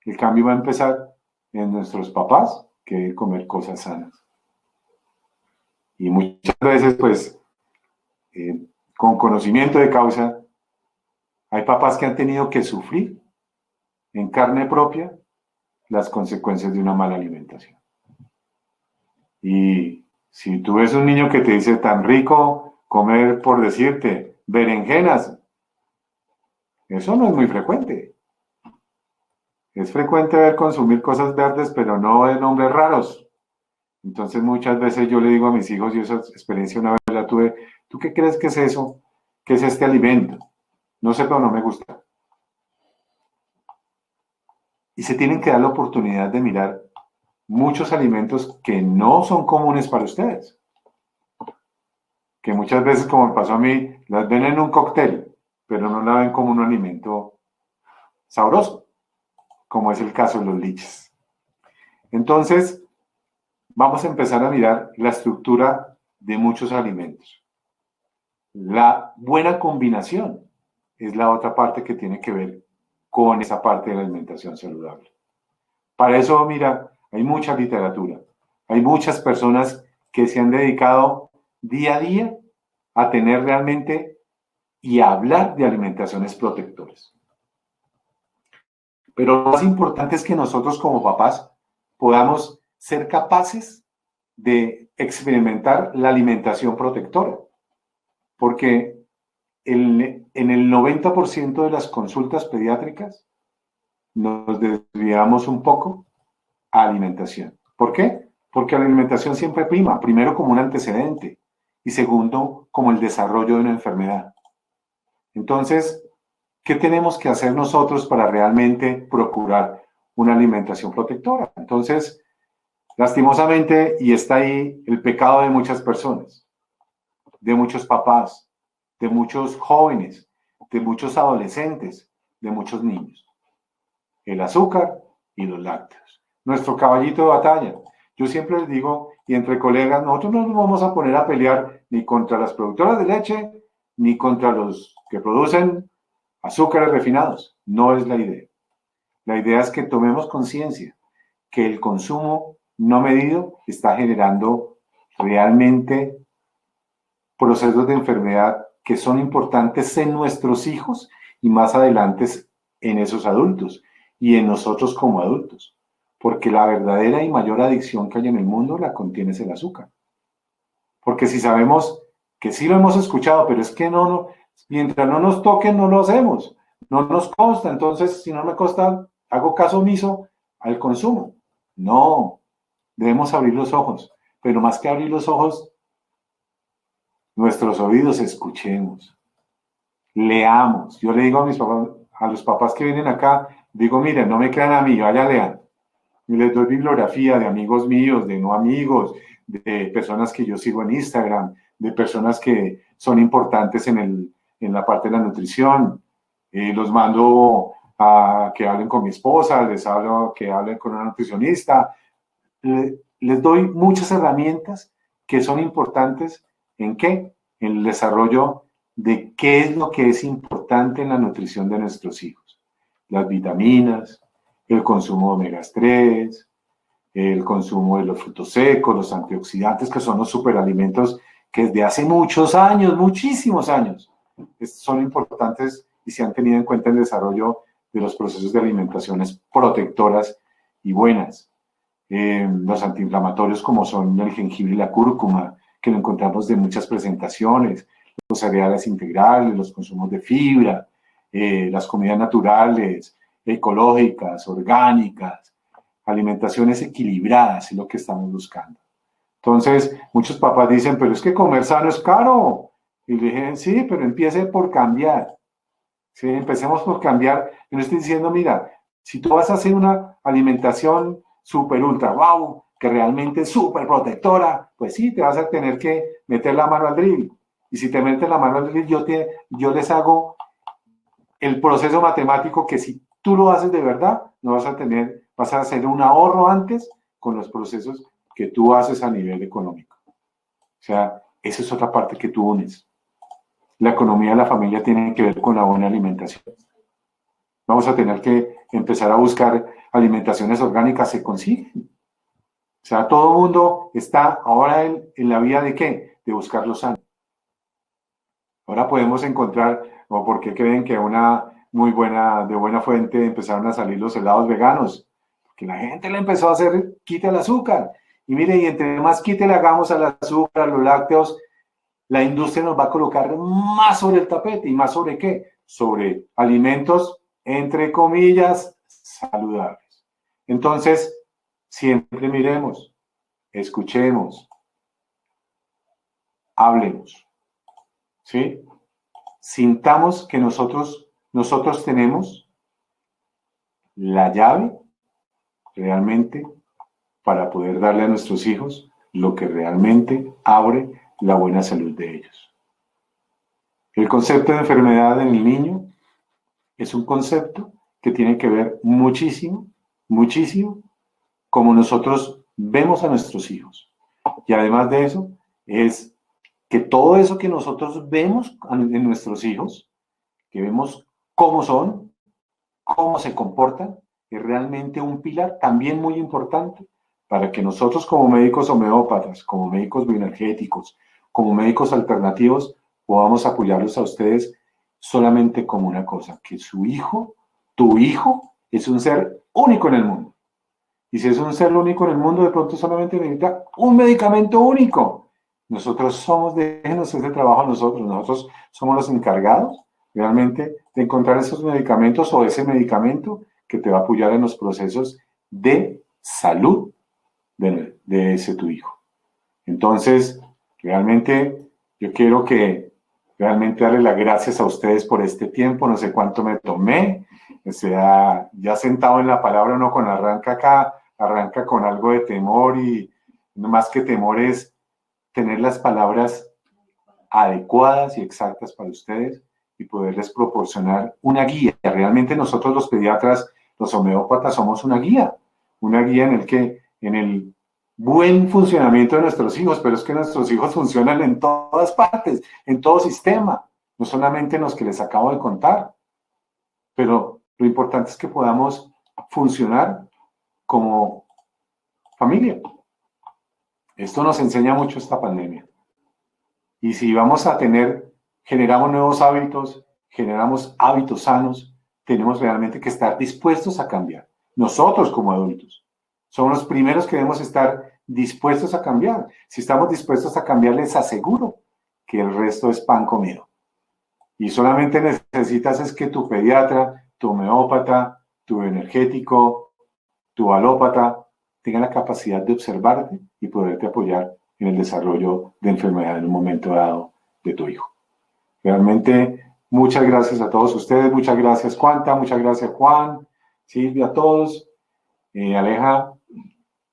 El cambio va a empezar en nuestros papás, que es comer cosas sanas. Y muchas veces, pues, con conocimiento de causa, hay papás que han tenido que sufrir en carne propia las consecuencias de una mala alimentación. Y si tú ves un niño que te dice tan rico comer, por decirte, berenjenas, eso no es muy frecuente. Es frecuente ver consumir cosas verdes, pero no de nombres raros. Entonces muchas veces yo le digo a mis hijos, y esa experiencia una vez la tuve, ¿tú qué crees que es eso? ¿Qué es este alimento? No sé, pero no me gusta. Y se tienen que dar la oportunidad de mirar muchos alimentos que no son comunes para ustedes. Que muchas veces, como me pasó a mí, las ven en un cóctel, pero no la ven como un alimento sabroso, como es el caso de los liches. Entonces, vamos a empezar a mirar la estructura de muchos alimentos. La buena combinación es la otra parte que tiene que ver con esa parte de la alimentación saludable. Para eso, mira, hay mucha literatura, hay muchas personas que se han dedicado día a día a tener realmente y a hablar de alimentaciones protectoras. Pero lo más importante es que nosotros como papás podamos ser capaces de experimentar la alimentación protectora, porque en el 90% de las consultas pediátricas nos desviamos un poco a alimentación. ¿Por qué? porque la alimentación siempre prima, primero como un antecedente y segundo como el desarrollo de una enfermedad. Entonces, ¿qué tenemos que hacer nosotros para realmente procurar una alimentación protectora? Entonces, lastimosamente, y está ahí el pecado de muchas personas, de muchos papás, de muchos jóvenes, de muchos adolescentes, de muchos niños. El azúcar y los lácteos. Nuestro caballito de batalla. Yo siempre les digo, y entre colegas, nosotros no nos vamos a poner a pelear ni contra las productoras de leche, ni contra los que producen azúcares refinados. No es la idea. La idea es que tomemos conciencia que el consumo no medido está generando realmente procesos de enfermedad que son importantes en nuestros hijos y más adelante en esos adultos y en nosotros como adultos. Porque la verdadera y mayor adicción que hay en el mundo la contiene el azúcar. Porque si sabemos que sí lo hemos escuchado, pero es que mientras no nos toquen no lo hacemos, no nos consta, entonces si no me consta, hago caso omiso al consumo. No, debemos abrir los ojos, pero más que abrir los ojos, nuestros oídos escuchemos, leamos. Yo le digo a mis papás, a los papás que vienen acá, digo, miren, no me crean a mí, vaya lean. Y les doy bibliografía de amigos míos, de no amigos, de personas que yo sigo en Instagram, de personas que son importantes en la parte de la nutrición. Los mando a que hablen con mi esposa, les hablo que hablen con una nutricionista. Les doy muchas herramientas que son importantes. ¿En qué? En el desarrollo de qué es lo que es importante en la nutrición de nuestros hijos. Las vitaminas, el consumo de omegas 3, el consumo de los frutos secos, los antioxidantes, que son los superalimentos que desde hace muchos años, muchísimos años, son importantes y se han tenido en cuenta en el desarrollo de los procesos de alimentaciones protectoras y buenas. Los antiinflamatorios como son el jengibre y la cúrcuma, que lo encontramos de muchas presentaciones, los cereales integrales, los consumos de fibra, las comidas naturales, ecológicas, orgánicas, alimentaciones equilibradas es lo que estamos buscando. Entonces, muchos papás dicen, pero es que comer sano es caro. Y le dije, sí, pero empiece por cambiar. Sí, empecemos por cambiar. Yo no estoy diciendo, mira, si tú vas a hacer una alimentación súper ultra, wow, que realmente es súper protectora, pues sí, te vas a tener que meter la mano al drill. Y si te metes la mano al drill, yo les hago el proceso matemático que si tú lo haces de verdad, no vas a hacer un ahorro antes con los procesos que tú haces a nivel económico. O sea, esa es otra parte que tú unes. La economía de la familia tiene que ver con la buena alimentación. Vamos a tener que empezar a buscar alimentaciones orgánicas, se consiguen. O sea, todo el mundo está ahora en la vía de ¿qué? De buscar lo sano. Ahora podemos encontrar, o por qué creen que de buena fuente empezaron a salir los helados veganos, que la gente le empezó a hacer quite al azúcar. Y mire, y entre más quite le hagamos al azúcar, a los lácteos, la industria nos va a colocar más sobre el tapete. ¿Y más sobre qué? Sobre alimentos, entre comillas, saludables. Entonces, siempre miremos, escuchemos, hablemos, ¿sí? Sintamos que nosotros tenemos la llave realmente para poder darle a nuestros hijos lo que realmente abre la buena salud de ellos. El concepto de enfermedad en el niño es un concepto que tiene que ver muchísimo, muchísimo, como nosotros vemos a nuestros hijos. Y además de eso, es que todo eso que nosotros vemos en nuestros hijos, que vemos cómo son, cómo se comportan, es realmente un pilar también muy importante para que nosotros como médicos homeópatas, como médicos bioenergéticos, como médicos alternativos, podamos apoyarlos a ustedes solamente como una cosa, que su hijo, tu hijo, es un ser único en el mundo. Y si es un ser único en el mundo, de pronto solamente necesita un medicamento único. Nosotros déjenos ese trabajo a nosotros somos los encargados realmente de encontrar esos medicamentos o ese medicamento que te va a apoyar en los procesos de salud de ese tu hijo. Entonces, realmente yo quiero que realmente darle las gracias a ustedes por este tiempo, no sé cuánto me tomé, o sea, ya sentado en la palabra uno con arranca acá, arranca con algo de temor y no más que temor es tener las palabras adecuadas y exactas para ustedes y poderles proporcionar una guía. Realmente nosotros los pediatras, los homeópatas, somos una guía en el buen funcionamiento de nuestros hijos, pero es que nuestros hijos funcionan en todas partes, en todo sistema, no solamente en los que les acabo de contar, pero lo importante es que podamos funcionar como familia. Esto nos enseña mucho esta pandemia. Y si vamos a generamos nuevos hábitos, generamos hábitos sanos, tenemos realmente que estar dispuestos a cambiar. Nosotros como adultos somos los primeros que debemos estar dispuestos a cambiar. Si estamos dispuestos a cambiar, les aseguro que el resto es pan comido. Y solamente necesitas es que tu pediatra, tu homeópata, tu energético, tu alópata tengan la capacidad de observarte y poderte apoyar en el desarrollo de enfermedad en un momento dado de tu hijo. Realmente, muchas gracias a todos ustedes, muchas gracias Cuanta, muchas gracias Juan, Silvia, a todos, Aleja,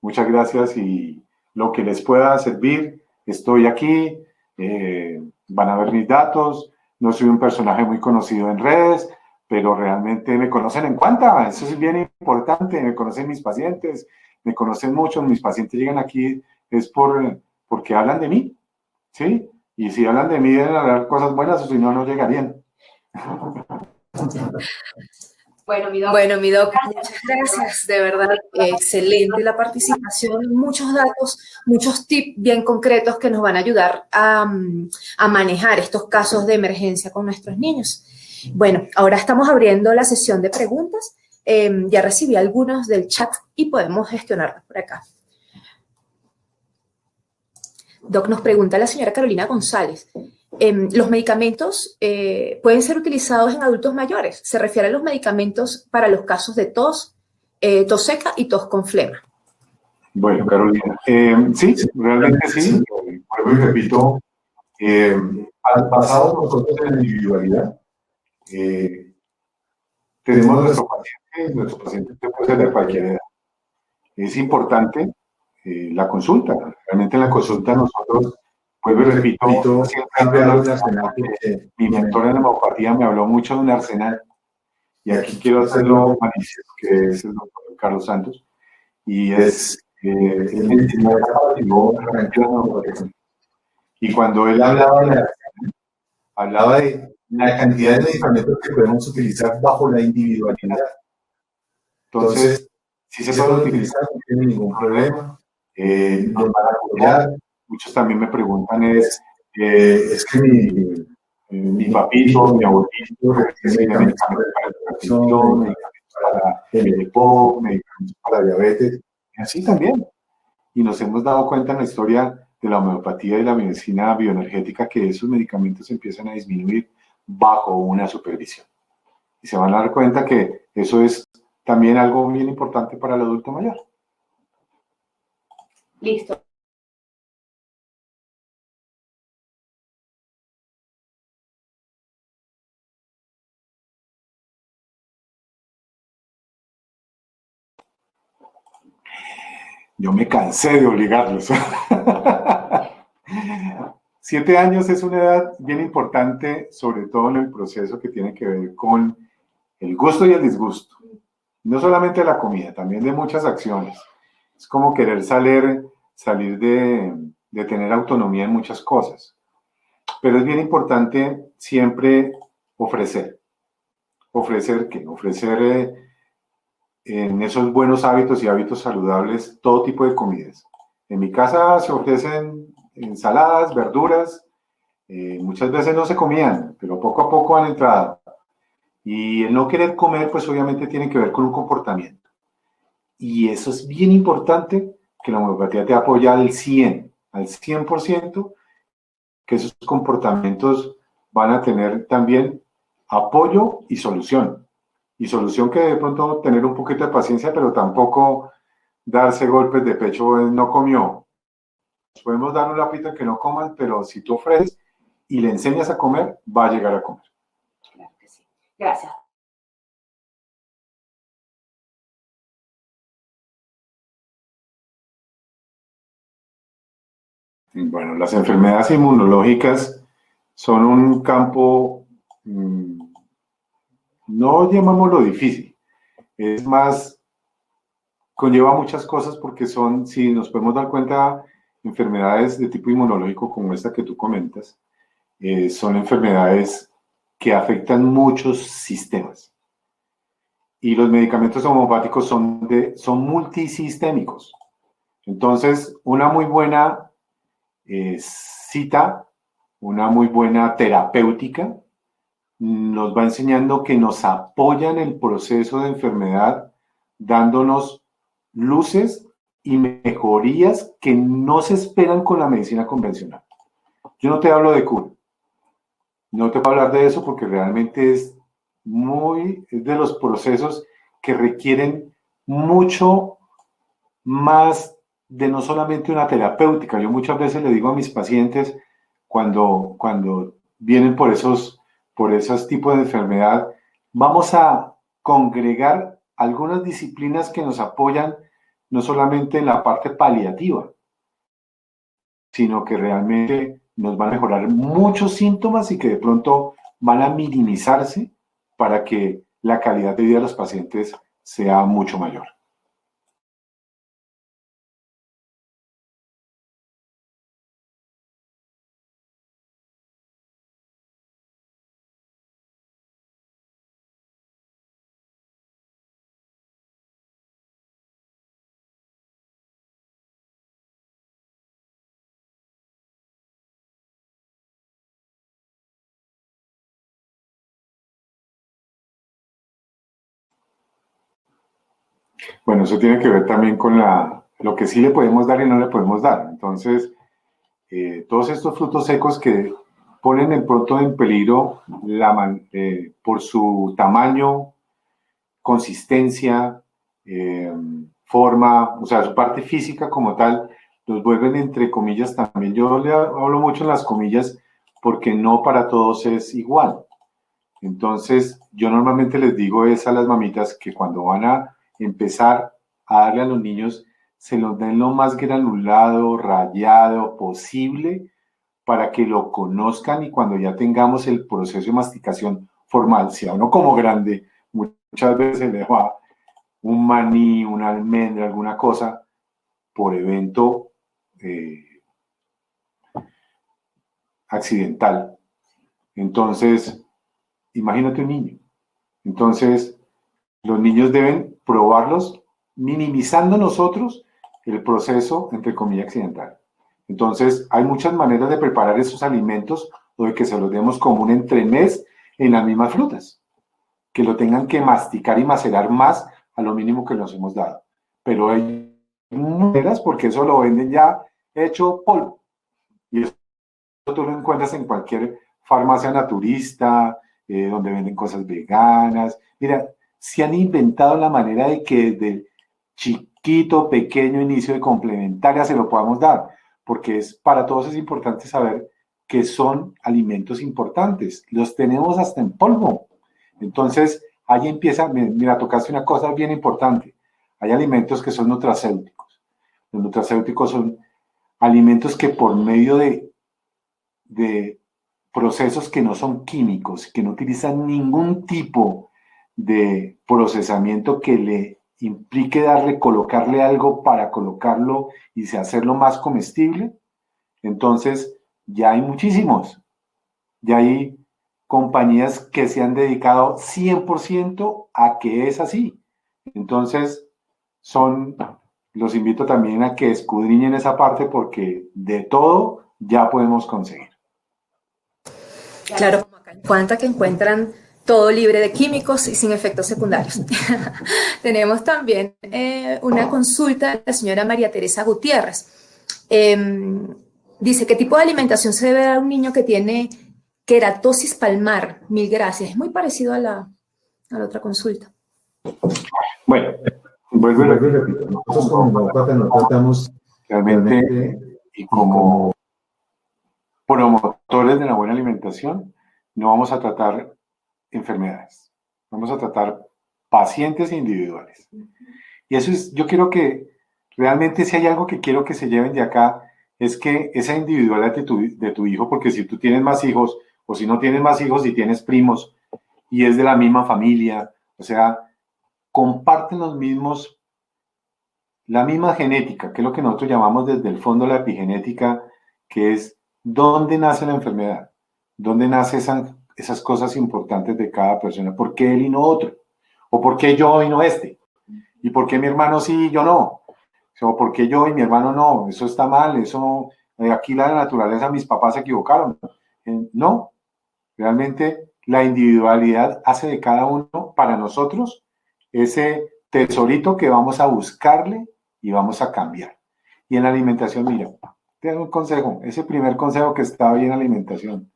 muchas gracias y lo que les pueda servir, estoy aquí, van a ver mis datos, no soy un personaje muy conocido en redes, pero realmente me conocen en Cuanta, eso es bien importante, me conocen mis pacientes, me conocen mucho, mis pacientes llegan aquí, es porque hablan de mí, ¿sí? Y si hablan de mí deben hablar cosas buenas o si no, no llegarían. Bueno, mi doc, muchas gracias, de verdad, excelente la participación, muchos datos, muchos tips bien concretos que nos van a ayudar a manejar estos casos de emergencia con nuestros niños. Bueno, ahora estamos abriendo la sesión de preguntas, ya recibí algunos del chat y podemos gestionarlos por acá. Doc, nos pregunta la señora Carolina González. ¿Los medicamentos pueden ser utilizados en adultos mayores? Se refiere a los medicamentos para los casos de tos, tos seca y tos con flema. Bueno, Carolina, sí, realmente sí. Vuelvo y repito, al pasado nosotros en la individualidad tenemos nuestro paciente puede ser de cualquier edad. Es importante la consulta. Realmente en la consulta nosotros, vuelvo y repito, siempre hablo de un arsenal. Mi mentor en la homeopatía me habló mucho de un arsenal. Y aquí quiero hacerlo manifiesto, que es el doctor Carlos Santos. Y él me enseñó esa parte y cuando él hablaba de la cantidad de medicamentos que podemos utilizar bajo la individualidad. Entonces, si se puede utilizar, no tiene ningún problema. Nos van a apoyar. Muchos también me preguntan es que mi papito, mi abuelito, recibe medicamentos para el corazón, medicamentos para el EPOC, medicamentos para diabetes, y así también. Y nos hemos dado cuenta en la historia de la homeopatía y la medicina bioenergética que esos medicamentos empiezan a disminuir bajo una supervisión. Y se van a dar cuenta que eso es también algo bien importante para el adulto mayor. Listo. Yo me cansé de obligarlos. 7 años es una edad bien importante, sobre todo en el proceso que tiene que ver con el gusto y el disgusto. No solamente de la comida, también de muchas acciones. Es como querer salir de tener autonomía en muchas cosas. Pero es bien importante siempre ofrecer. ¿Ofrecer qué? Ofrecer en esos buenos hábitos y hábitos saludables todo tipo de comidas. En mi casa se ofrecen ensaladas, verduras, muchas veces no se comían, pero poco a poco han entrado. Y el no querer comer, pues obviamente tiene que ver con un comportamiento. Y eso es bien importante, que la homeopatía te apoya al 100%, que esos comportamientos van a tener también apoyo y solución. Y solución que de pronto tener un poquito de paciencia, pero tampoco darse golpes de pecho, no comió. Podemos darle un lapito a que no coman, pero si tú ofreces y le enseñas a comer, va a llegar a comer. Claro que sí. Gracias. Bueno, las enfermedades inmunológicas son un campo, no llamámoslo difícil, es más, conlleva muchas cosas porque son, si nos podemos dar cuenta, enfermedades de tipo inmunológico como esta que tú comentas, son enfermedades que afectan muchos sistemas. Y los medicamentos homeopáticos son multisistémicos. Entonces, una muy buena cita, una muy buena terapéutica, nos va enseñando que nos apoya en el proceso de enfermedad, dándonos luces y mejorías que no se esperan con la medicina convencional. Yo no te hablo de cura, no te puedo hablar de eso porque realmente es de los procesos que requieren mucho más de no solamente una terapéutica. Yo muchas veces le digo a mis pacientes cuando vienen por esos tipos de enfermedad, vamos a congregar algunas disciplinas que nos apoyan no solamente en la parte paliativa, sino que realmente nos van a mejorar muchos síntomas y que de pronto van a minimizarse para que la calidad de vida de los pacientes sea mucho mayor. Bueno, eso tiene que ver también con lo que sí le podemos dar y no le podemos dar. Entonces, todos estos frutos secos que ponen de pronto en peligro por su tamaño, consistencia, forma, o sea, su parte física como tal, los vuelven entre comillas también. Yo le hablo mucho en las comillas porque no para todos es igual. Entonces, yo normalmente les digo es a las mamitas que cuando van a empezar a darle a los niños, se los den lo más granulado, rayado posible para que lo conozcan y cuando ya tengamos el proceso de masticación formal, si a uno como grande, muchas veces le va un maní, una almendra, alguna cosa, por evento accidental. Entonces, imagínate un niño. Entonces, los niños deben probarlos minimizando nosotros el proceso, entre comillas, accidental. Entonces, hay muchas maneras de preparar esos alimentos o de que se los demos como un entremés en las mismas frutas, que lo tengan que masticar y macerar más a lo mínimo que nos hemos dado. Pero hay maneras porque eso lo venden ya hecho polvo. Y eso tú lo encuentras en cualquier farmacia naturista, donde venden cosas veganas. Mira, se han inventado la manera de que desde chiquito, pequeño inicio de complementaria se lo podamos dar, porque para todos es importante saber que son alimentos importantes. Los tenemos hasta en polvo. Entonces, ahí empieza, mira, tocaste una cosa bien importante. Hay alimentos que son nutracéuticos. Los nutracéuticos son alimentos que por medio de procesos que no son químicos, que no utilizan ningún tipo de procesamiento que le implique colocarle algo para colocarlo y hacerlo más comestible, entonces ya hay muchísimos. Ya hay compañías que se han dedicado 100% a que es así. Entonces, los invito también a que escudriñen esa parte porque de todo ya podemos conseguir. Claro, cuenta que encuentran todo libre de químicos y sin efectos secundarios. Tenemos también una consulta de la señora María Teresa Gutiérrez. Dice, ¿qué tipo de alimentación se debe dar a un niño que tiene queratosis palmar? Mil gracias. Es muy parecido a la otra consulta. Bueno, vuelvo y repito, nosotros como homeópatas no tratamos realmente y como promotores de la buena alimentación, no vamos a tratar enfermedades, vamos a tratar pacientes individuales. Y eso es, yo quiero que realmente si hay algo que quiero que se lleven de acá, es que esa individualidad de tu hijo, porque si tú tienes más hijos, o si no tienes más hijos y tienes primos, y es de la misma familia, o sea, comparten la misma genética, que es lo que nosotros llamamos desde el fondo la epigenética, que es dónde nace la enfermedad, dónde nacen esas cosas importantes de cada persona, por qué él y no otro, o por qué yo y no este, y por qué mi hermano sí y yo no, o por qué yo y mi hermano no, eso está mal, eso, aquí la naturaleza, mis papás se equivocaron. No, realmente la individualidad hace de cada uno para nosotros ese tesorito que vamos a buscarle y vamos a cambiar. Y en la alimentación, mira, te doy un consejo, ese primer consejo que está bien en la alimentación,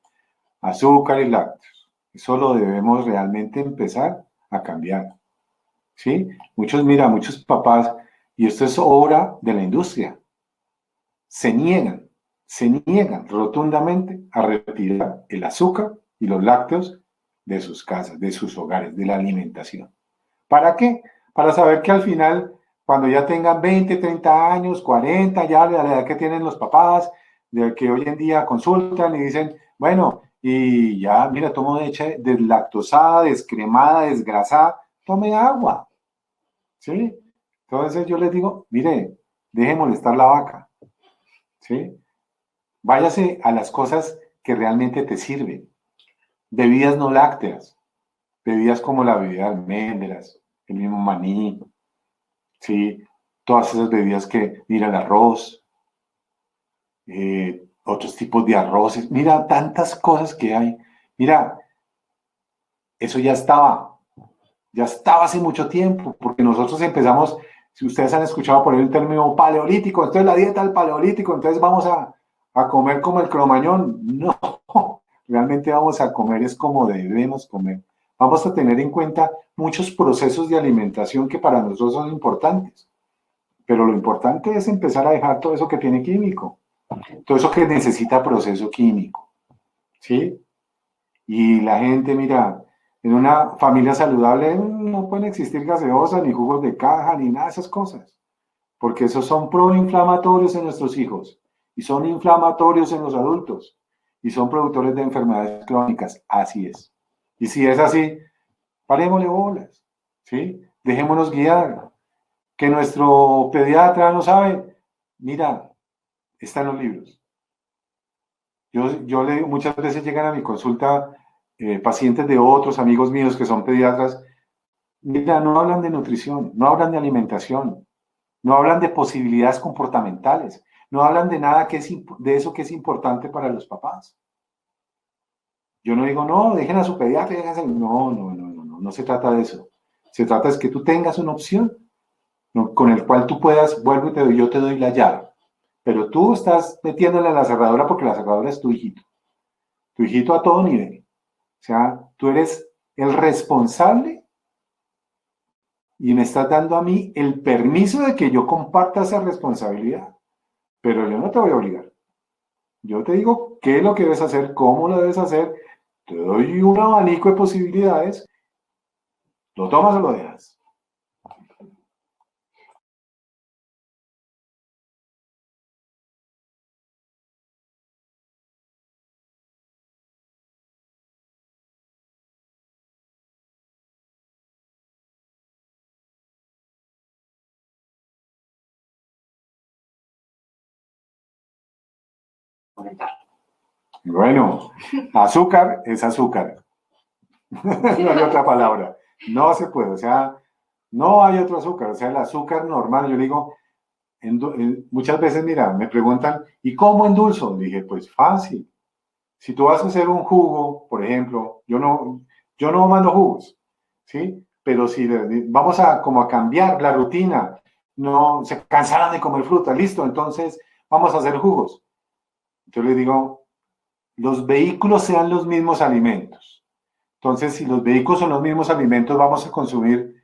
azúcar y lácteos, eso lo debemos realmente empezar a cambiar, ¿sí? Muchos papás, y esto es obra de la industria, se niegan rotundamente a retirar el azúcar y los lácteos de sus casas, de sus hogares, de la alimentación. ¿Para qué? Para saber que al final, cuando ya tengan 20, 30 años, 40, ya la edad que tienen los papás, de que hoy en día consultan y dicen, bueno, y ya, mira, tomo leche deslactosada, descremada, desgrasada, tome agua, ¿sí? Entonces yo les digo, mire, deje molestar la vaca, ¿sí? Váyase a las cosas que realmente te sirven. Bebidas no lácteas, bebidas como la bebida de almendras, el mismo maní, ¿sí? Todas esas bebidas que, mira, el arroz, otros tipos de arroces, mira, tantas cosas que hay. Mira, eso ya estaba hace mucho tiempo, porque nosotros empezamos, si ustedes han escuchado por ahí el término paleolítico, entonces la dieta del paleolítico, entonces vamos a comer como el cromañón. No, realmente vamos a comer es como debemos comer. Vamos a tener en cuenta muchos procesos de alimentación que para nosotros son importantes, pero lo importante es empezar a dejar todo eso que tiene químico, todo eso que necesita proceso químico, ¿sí? Y la gente, mira, en una familia saludable no pueden existir gaseosas, ni jugos de caja, ni nada de esas cosas, porque esos son proinflamatorios en nuestros hijos y son inflamatorios en los adultos y son productores de enfermedades crónicas. Así es. Y si es así, parémosle bolas, ¿sí? Dejémonos guiar. Que nuestro pediatra no sabe, mira, está en los libros. Muchas veces llegan a mi consulta pacientes de otros amigos míos que son pediatras. Mira, no hablan de nutrición, no hablan de alimentación, no hablan de posibilidades comportamentales, no hablan de nada de eso que es importante para los papás. Yo no digo, no, dejen a su pediatra, no se trata de eso. Se trata es que tú tengas una opción, ¿no?, con el cual tú puedas, vuelvo y yo te doy la llave. Pero tú estás metiéndole a la cerradura porque la cerradura es tu hijito a todo nivel. O sea, tú eres el responsable y me estás dando a mí el permiso de que yo comparta esa responsabilidad. Pero yo no te voy a obligar. Yo te digo qué es lo que debes hacer, cómo lo debes hacer, te doy un abanico de posibilidades, lo tomas o lo dejas. Bueno, azúcar es azúcar. No hay otra palabra. No se puede, o sea, no hay otro azúcar. O sea, el azúcar normal, yo digo, muchas veces, mira, me preguntan, ¿y cómo endulzo? Dije, pues fácil. Si tú vas a hacer un jugo, por ejemplo, yo no mando jugos, ¿sí? Pero si vamos como a cambiar la rutina, no se cansaron de comer fruta, listo, entonces vamos a hacer jugos. Yo les digo, los vehículos sean los mismos alimentos. Entonces, si los vehículos son los mismos alimentos, vamos a consumir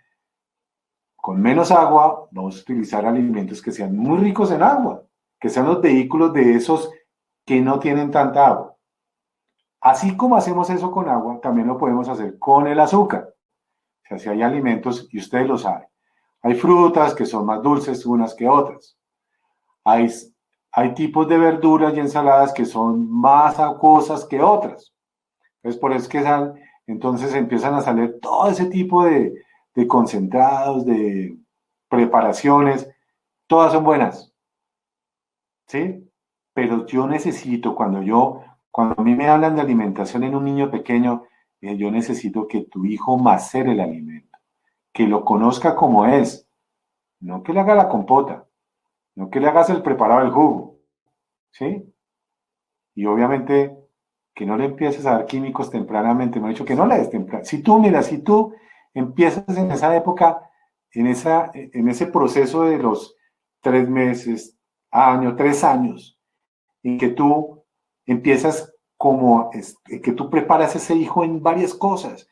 con menos agua, vamos a utilizar alimentos que sean muy ricos en agua, que sean los vehículos de esos que no tienen tanta agua. Así como hacemos eso con agua, también lo podemos hacer con el azúcar. O sea, si hay alimentos, y ustedes lo saben, hay frutas que son más dulces unas que otras. Hay tipos de verduras y ensaladas que son más acuosas que otras. Entonces, por eso es que entonces empiezan a salir todo ese tipo de concentrados, de preparaciones, todas son buenas, ¿sí? Pero yo necesito, cuando a mí me hablan de alimentación en un niño pequeño, yo necesito que tu hijo macere el alimento, que lo conozca como es, no que le haga la compota, no que le hagas el preparado del jugo, ¿sí? Y obviamente que no le empieces a dar químicos tempranamente, me ha dicho que no le des temprano. Si tú empiezas en esa época, en ese proceso de los 3 meses, 3 años, en que tú empiezas que tú preparas ese hijo en varias cosas.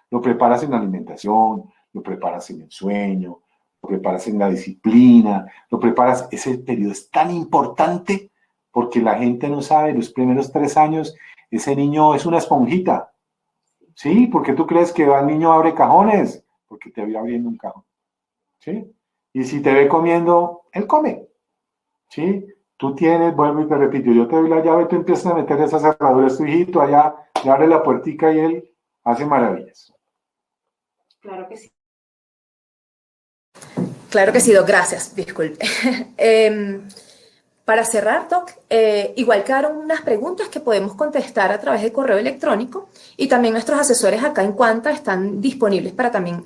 Lo preparas en la alimentación, lo preparas en el sueño, lo preparas en la disciplina, ese periodo es tan importante porque la gente no sabe, los primeros 3 años, ese niño es una esponjita. ¿Sí? Porque tú crees que el niño abre cajones, porque te ve abriendo un cajón. ¿Sí? Y si te ve comiendo, él come. ¿Sí? Tú vuelvo y te repito, yo te doy la llave, tú empiezas a meter esas cerraduras, tu hijito allá, le abre la puertica y él hace maravillas. Claro que sí. Claro que sí, Doc, gracias, disculpe. Para cerrar, Doc, igual quedaron unas preguntas que podemos contestar a través de correo electrónico y también nuestros asesores acá en Cuanta están disponibles para también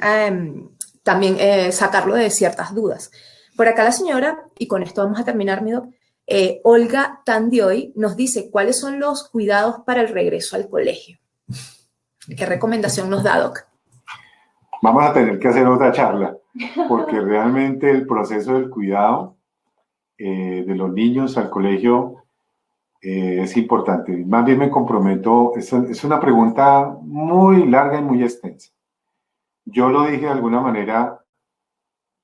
sacarlo de ciertas dudas. Por acá la señora, y con esto vamos a terminar, mi Doc, Olga Tandioy nos dice cuáles son los cuidados para el regreso al colegio. ¿Qué recomendación nos da, Doc? Vamos a tener que hacer otra charla, porque realmente el proceso del cuidado de los niños al colegio es importante. Más bien me comprometo, es una pregunta muy larga y muy extensa. Yo lo dije de alguna manera,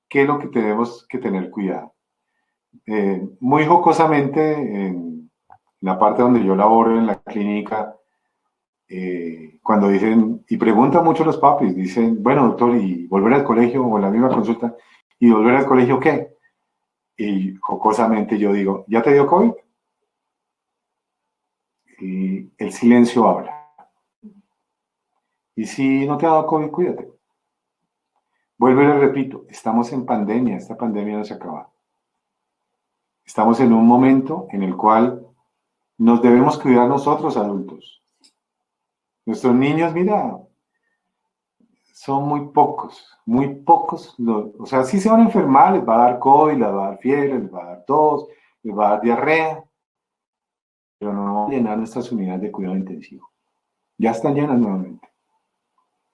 ¿qué es lo que tenemos que tener cuidado? Muy jocosamente, en la parte donde yo laboro en la clínica, cuando dicen, y preguntan mucho los papis, dicen, bueno, doctor, ¿y volver al colegio o la misma consulta? ¿Y volver al colegio qué? Y jocosamente yo digo, ¿ya te dio COVID? Y el silencio habla. Y si no te ha dado COVID, cuídate. Vuelvo y le repito, estamos en pandemia, esta pandemia no se acaba. Estamos en un momento en el cual nos debemos cuidar nosotros adultos. Nuestros niños, mira, son muy pocos, o sea, sí se van a enfermar, les va a dar COVID, les va a dar fiebre, les va a dar tos, les va a dar diarrea, pero no van a llenar nuestras unidades de cuidado intensivo. Ya están llenas nuevamente.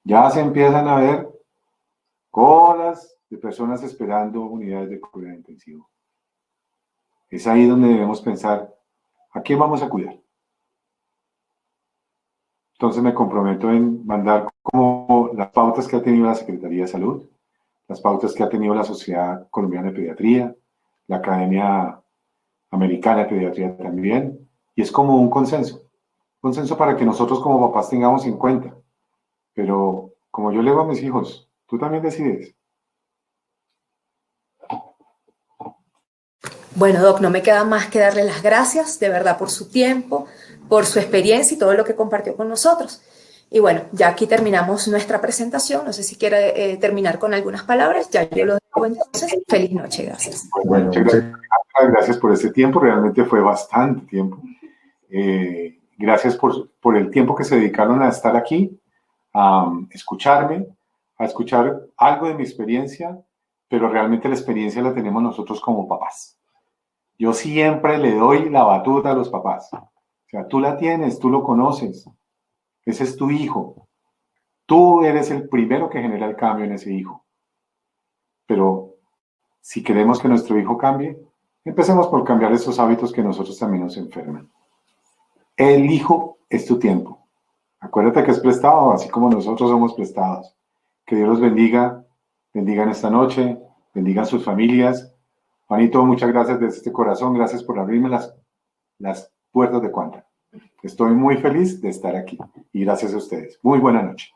Ya se empiezan a ver colas de personas esperando unidades de cuidado intensivo. Es ahí donde debemos pensar, ¿a quién vamos a cuidar? Entonces me comprometo en mandar como las pautas que ha tenido la Secretaría de Salud, las pautas que ha tenido la Sociedad Colombiana de Pediatría, la Academia Americana de Pediatría también, y es como un consenso para que nosotros como papás tengamos en cuenta. Pero como yo le digo a mis hijos, tú también decides. Bueno, Doc, no me queda más que darle las gracias de verdad por su tiempo, por su experiencia y todo lo que compartió con nosotros. Y bueno, ya aquí terminamos nuestra presentación. No sé si quiere terminar con algunas palabras. Ya yo lo dejo entonces. Feliz noche, gracias. Bueno, muchas gracias por este tiempo. Realmente fue bastante tiempo. Gracias por el tiempo que se dedicaron a estar aquí, a escucharme, a escuchar algo de mi experiencia, pero realmente la experiencia la tenemos nosotros como papás. Yo siempre le doy la batuta a los papás. O sea, tú la tienes, tú lo conoces. Ese es tu hijo. Tú eres el primero que genera el cambio en ese hijo. Pero si queremos que nuestro hijo cambie, empecemos por cambiar esos hábitos que nosotros también nos enferman. El hijo es tu tiempo. Acuérdate que es prestado, así como nosotros somos prestados. Que Dios los bendiga bendigan esta noche, bendigan sus familias. Juanito, muchas gracias desde este corazón, gracias por abrirme las puertas de Cuanta. Estoy muy feliz de estar aquí y gracias a ustedes. Muy buena noche.